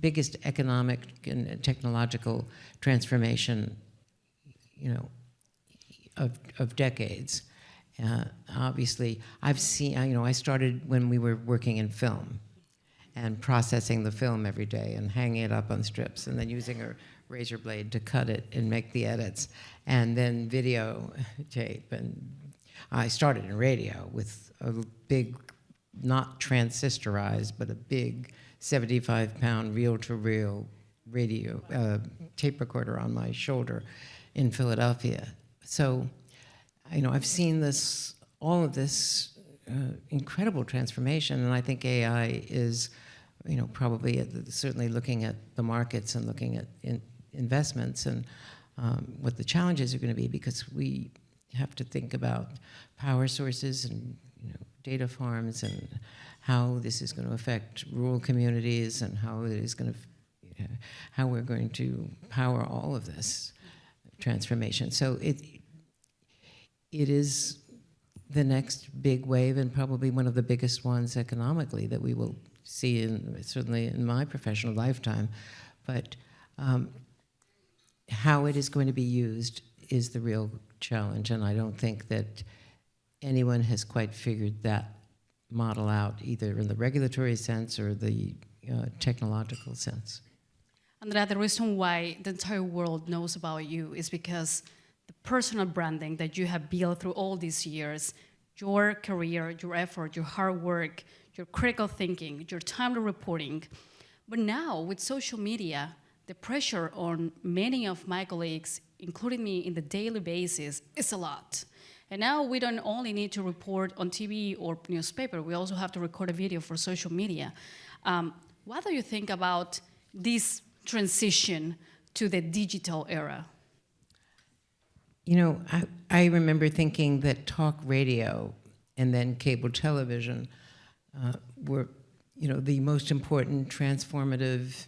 Speaker 4: biggest economic and technological transformation, of decades. Obviously, I've seen, I started when we were working in film and processing the film every day and hanging it up on strips and then using a razor blade to cut it and make the edits, and then videotape. And I started in radio with a big, not transistorized, but a big 75-pound reel-to-reel radio tape recorder on my shoulder in Philadelphia. So, I've seen all of this incredible transformation, and I think AI is, probably certainly looking at the markets and looking at investments and what the challenges are going to be, because we have to think about power sources and data farms and how this is going to affect rural communities and how it is going to, how we're going to power all of this transformation. So it is the next big wave, and probably one of the biggest ones economically that we will see certainly in my professional lifetime. But how it is going to be used is the real challenge, and I don't think that anyone has quite figured that model out, either in the regulatory sense or the technological sense.
Speaker 22: Andrea, the reason why the entire world knows about you is because the personal branding that you have built through all these years, your career, your effort, your hard work, your critical thinking, your timely reporting. But now, with social media, the pressure on many of my colleagues, including me, in the daily basis is a lot. And now we don't only need to report on TV or newspaper, we also have to record a video for social media. What do you think about this transition to the digital era?
Speaker 4: You know, I remember thinking that talk radio and then cable television were, you know, the most important transformative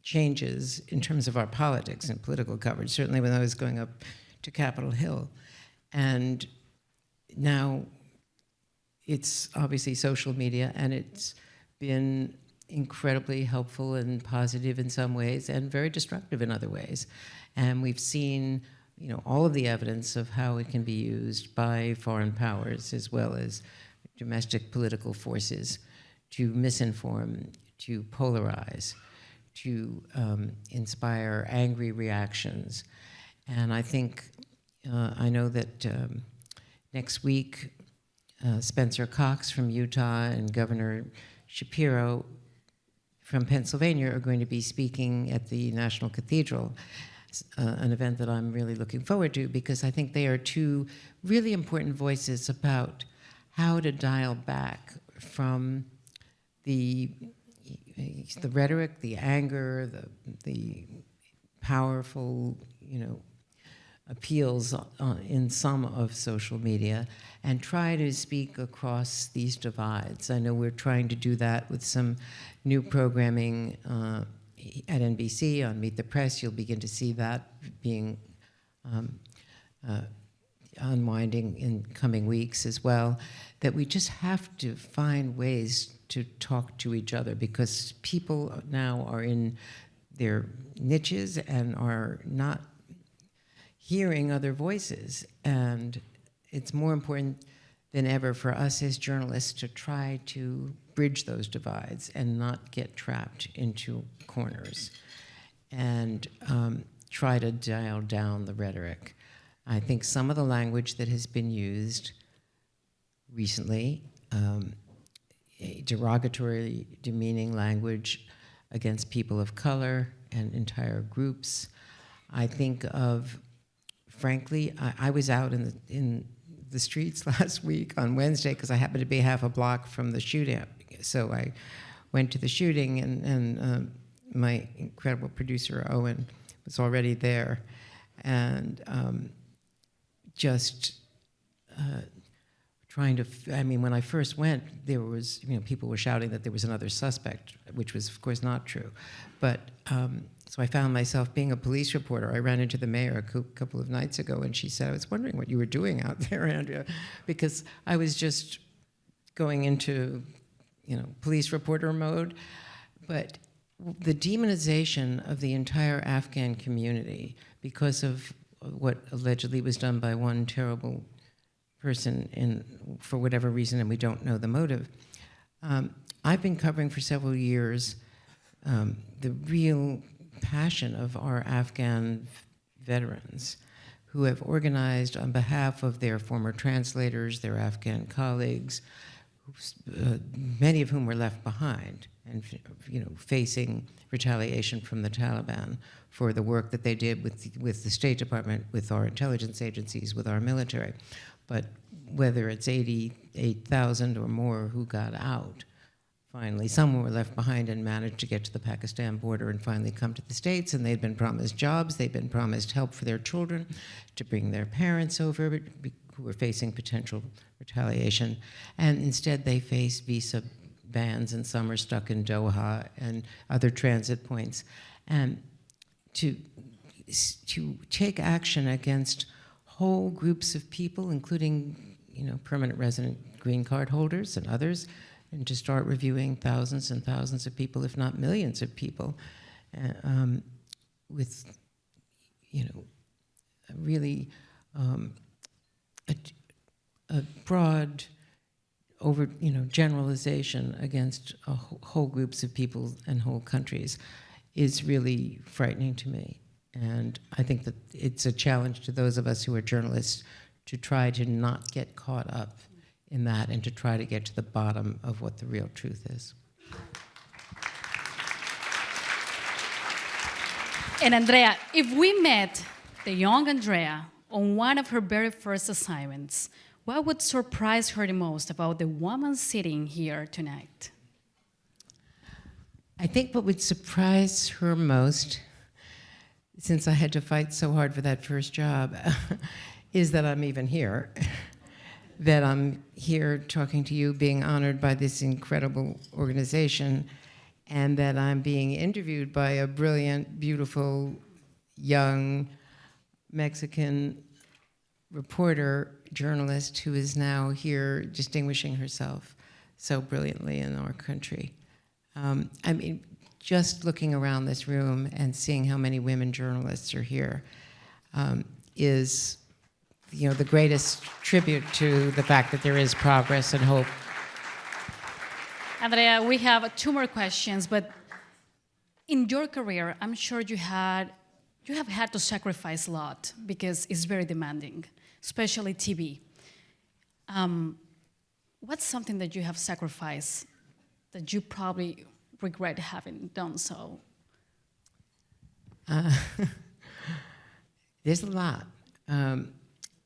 Speaker 4: changes in terms of our politics and political coverage, certainly when I was going up to Capitol Hill. And now it's obviously social media, and it's been incredibly helpful and positive in some ways and very destructive in other ways. And we've seen, you know, all of the evidence of how it can be used by foreign powers as well as domestic political forces to misinform, to polarize, to inspire angry reactions. And I think, I know that next week, Spencer Cox from Utah and Governor Shapiro from Pennsylvania are going to be speaking at the National Cathedral, an event that I'm really looking forward to, because I think they are two really important voices about how to dial back from the rhetoric, the anger, the powerful, you know, appeals in some of social media, and try to speak across these divides. I know we're trying to do that with some new programming at NBC on Meet the Press. You'll begin to see that being unwinding in coming weeks as well, that we just have to find ways to talk to each other, because people now are in their niches and are not hearing other voices. And it's more important than ever for us as journalists to try to bridge those divides and not get trapped into corners, and try to dial down the rhetoric. I think some of the language that has been used recently, derogatory, demeaning language against people of color and entire groups. I think of, frankly, I was out in the streets last week on Wednesday because I happened to be half a block from the shooting. So I went to the shooting, and my incredible producer, Owen, was already there. And just trying to, I mean, when I first went, there was, you know, people were shouting that there was another suspect, which was, of course, not true. But so I found myself being a police reporter. I ran into the mayor a couple of nights ago, and she said, I was wondering what you were doing out there, Andrea, because I was just going into, you know, police reporter mode. But the demonization of the entire Afghan community because of what allegedly was done by one terrible person for whatever reason, and we don't know the motive. I've been covering for several years the real passion of our Afghan veterans who have organized on behalf of their former translators, their Afghan colleagues, many of whom were left behind and, you know, facing retaliation from the Taliban for the work that they did with the State Department, with our intelligence agencies, with our military. But whether it's 88,000 or more who got out, finally, some were left behind and managed to get to the Pakistan border and finally come to the States, and they'd been promised jobs, they'd been promised help for their children, to bring their parents over who were facing potential retaliation, and instead they faced visa bans, and some are stuck in Doha and other transit points. And to take action against whole groups of people, including, you know, permanent resident green card holders and others, and to start reviewing thousands and thousands of people, if not millions of people, with, you know, really a broad generalization against whole groups of people and whole countries is really frightening to me. And I think that it's a challenge to those of us who are journalists to try to not get caught up in that and to try to get to the bottom of what the real truth is.
Speaker 22: And Andrea, if we met the young Andrea on one of her very first assignments, what would surprise her the most about the woman sitting here tonight?
Speaker 4: I think what would surprise her most, since I had to fight so hard for that first job, is that I'm even here. That I'm here talking to you, being honored by this incredible organization, and that I'm being interviewed by a brilliant, beautiful, young Mexican reporter, journalist, who is now here distinguishing herself so brilliantly in our country. I mean, just looking around this room and seeing how many women journalists are here is, you know, the greatest tribute to the fact that there is progress and hope.
Speaker 22: Andrea, we have 2 more questions, but in your career, I'm sure you have had to sacrifice a lot because it's very demanding, especially TV. What's something that you have sacrificed that you probably regret having done so?
Speaker 4: There's a lot.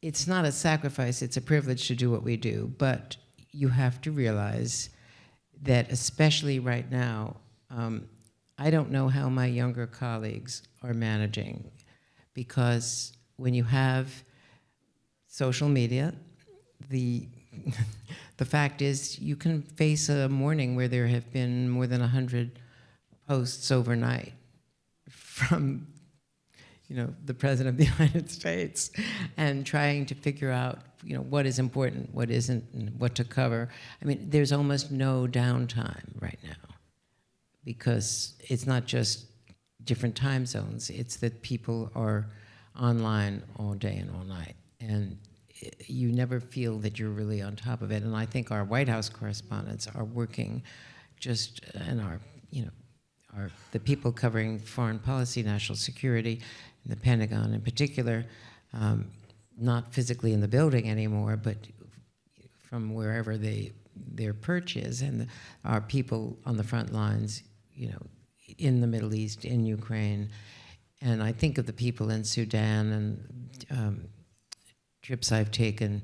Speaker 4: It's not a sacrifice, it's a privilege to do what we do, but you have to realize that especially right now, I don't know how my younger colleagues are managing, because when you have social media, the fact is you can face a morning where there have been more than 100 posts overnight from, you know, the President of the United States, and trying to figure out, you know, what is important, what isn't, and what to cover. I mean, there's almost no downtime right now, because it's not just different time zones, it's that people are online all day and all night. And you never feel that you're really on top of it. And I think our White House correspondents are working just, and our, you know, the people covering foreign policy, national security, and the Pentagon in particular, not physically in the building anymore, but from wherever their perch is, and our people on the front lines, you know, in the Middle East, in Ukraine. And I think of the people in Sudan and trips I've taken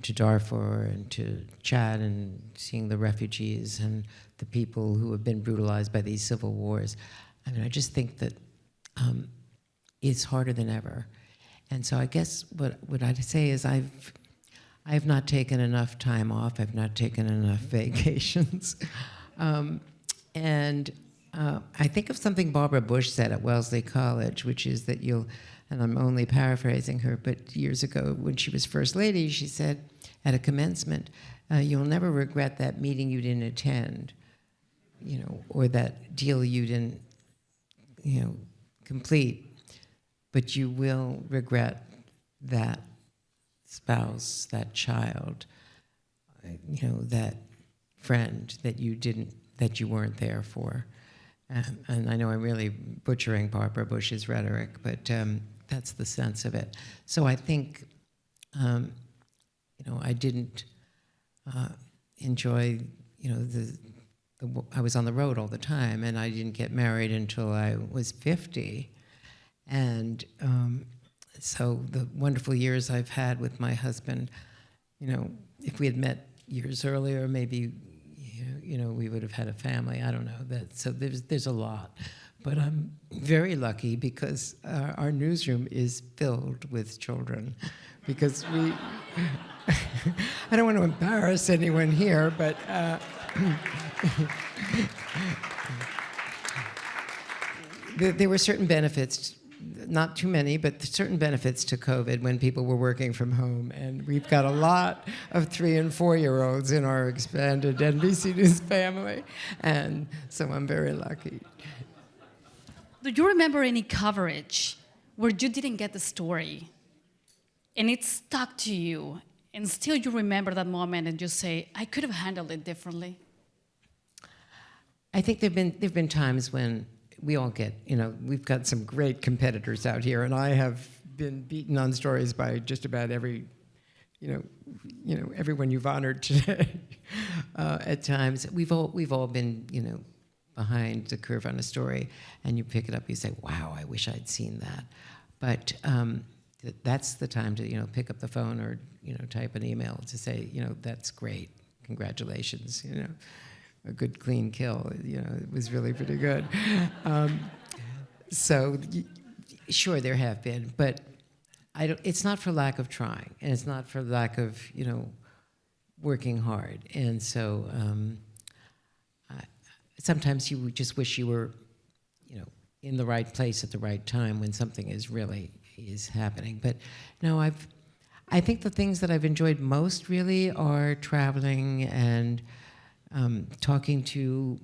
Speaker 4: to Darfur and to Chad, and seeing the refugees and the people who have been brutalized by these civil wars. I mean, I just think that it's harder than ever. And so I guess what I'd say is I've not taken enough time off. I've not taken enough vacations. And I think of something Barbara Bush said at Wellesley College, which is that you'll, and I'm only paraphrasing her, but years ago when she was First Lady, she said at a commencement, you'll never regret that meeting you didn't attend, you know, or that deal you didn't, you know, complete, but you will regret that spouse, that child, you know, that friend that you weren't there for. And I know I'm really butchering Barbara Bush's rhetoric, but that's the sense of it. So I think, you know, I didn't enjoy, you know, I was on the road all the time, and I didn't get married until I was 50. And so the wonderful years I've had with my husband, you know, if we had met years earlier, maybe, you know, we would have had a family. I don't know. So there's a lot. But I'm very lucky because our newsroom is filled with children, because we, I don't want to embarrass anyone here, but there were certain benefits, not too many, but certain benefits to COVID when people were working from home. And we've got a lot of 3- and 4-year-olds in our expanded NBC News family. And so I'm very lucky.
Speaker 22: Do you remember any coverage where you didn't get the story and it stuck to you, and still you remember that moment and you say, I could have handled it differently?
Speaker 4: I think there've been times when we all get, you know, we've got some great competitors out here, and I have been beaten on stories by just about every everyone you've honored today. At times, we've all been, behind the curve on a story, and you pick it up, you say, "Wow, I wish I'd seen that." But that's the time to, pick up the phone or, type an email to say, "That's great, congratulations." A good clean kill. It was really pretty good. So, sure, there have been, but it's not for lack of trying, and it's not for lack of, working hard. And so sometimes you just wish you were, in the right place at the right time when something is happening. But no, I think the things that I've enjoyed most really are traveling and talking to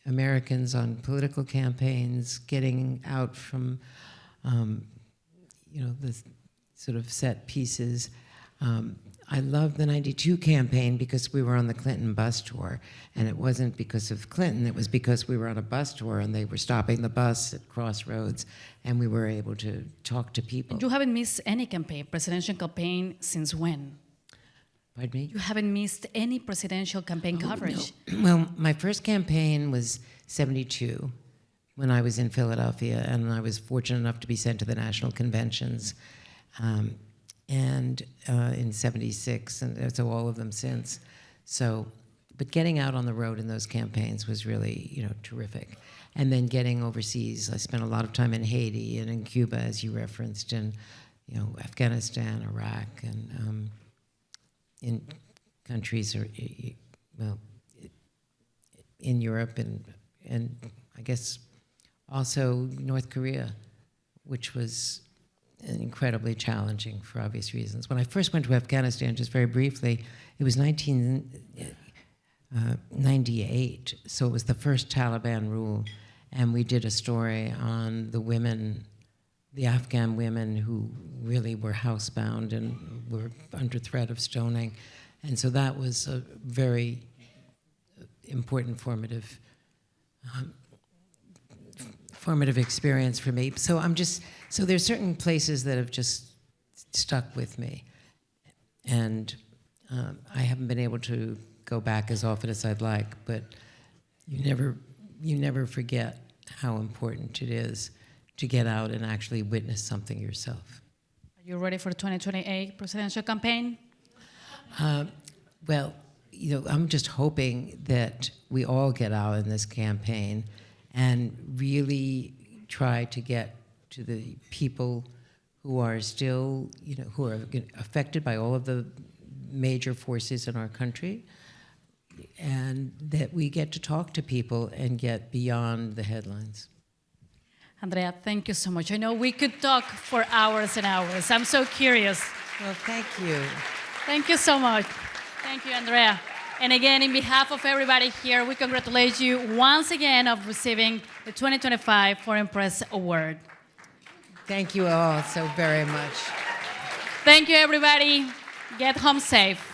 Speaker 4: Americans on political campaigns, getting out from, the sort of set pieces. I loved the '92 campaign because we were on the Clinton bus tour, and it wasn't because of Clinton, it was because we were on a bus tour and they were stopping the bus at crossroads, and we were able to talk to people.
Speaker 22: You haven't missed any campaign, presidential campaign, since when?
Speaker 4: Pardon me?
Speaker 22: You haven't missed any presidential campaign coverage?
Speaker 4: No. Well, my first campaign was '72 when I was in Philadelphia, and I was fortunate enough to be sent to the national conventions. And in '76, and so all of them since. So, but getting out on the road in those campaigns was really, terrific. And then getting overseas, I spent a lot of time in Haiti and in Cuba, as you referenced, and Afghanistan, Iraq, and in countries, in Europe, and I guess also North Korea, which was incredibly challenging for obvious reasons. When I first went to Afghanistan, just very briefly, it was 1998, so it was the first Taliban rule, and we did a story on the women, the Afghan women who really were housebound and were under threat of stoning. And so that was a very important formative experience for me. So there's certain places that have just stuck with me. And I haven't been able to go back as often as I'd like, but you never forget how important it is to get out and actually witness something yourself.
Speaker 22: Are you ready for the 2028 presidential campaign?
Speaker 4: Well, I'm just hoping that we all get out in this campaign and really try to get to the people who are still, who are affected by all of the major forces in our country, and that we get to talk to people and get beyond the headlines.
Speaker 22: Andrea, thank you so much. I know we could talk for hours and hours. I'm so curious.
Speaker 4: Well, thank you.
Speaker 22: Thank you so much. Thank you, Andrea. And again, in behalf of everybody here, we congratulate you once again of receiving the 2025 Foreign Press Award.
Speaker 4: Thank you all so very much.
Speaker 22: Thank you, everybody. Get home safe.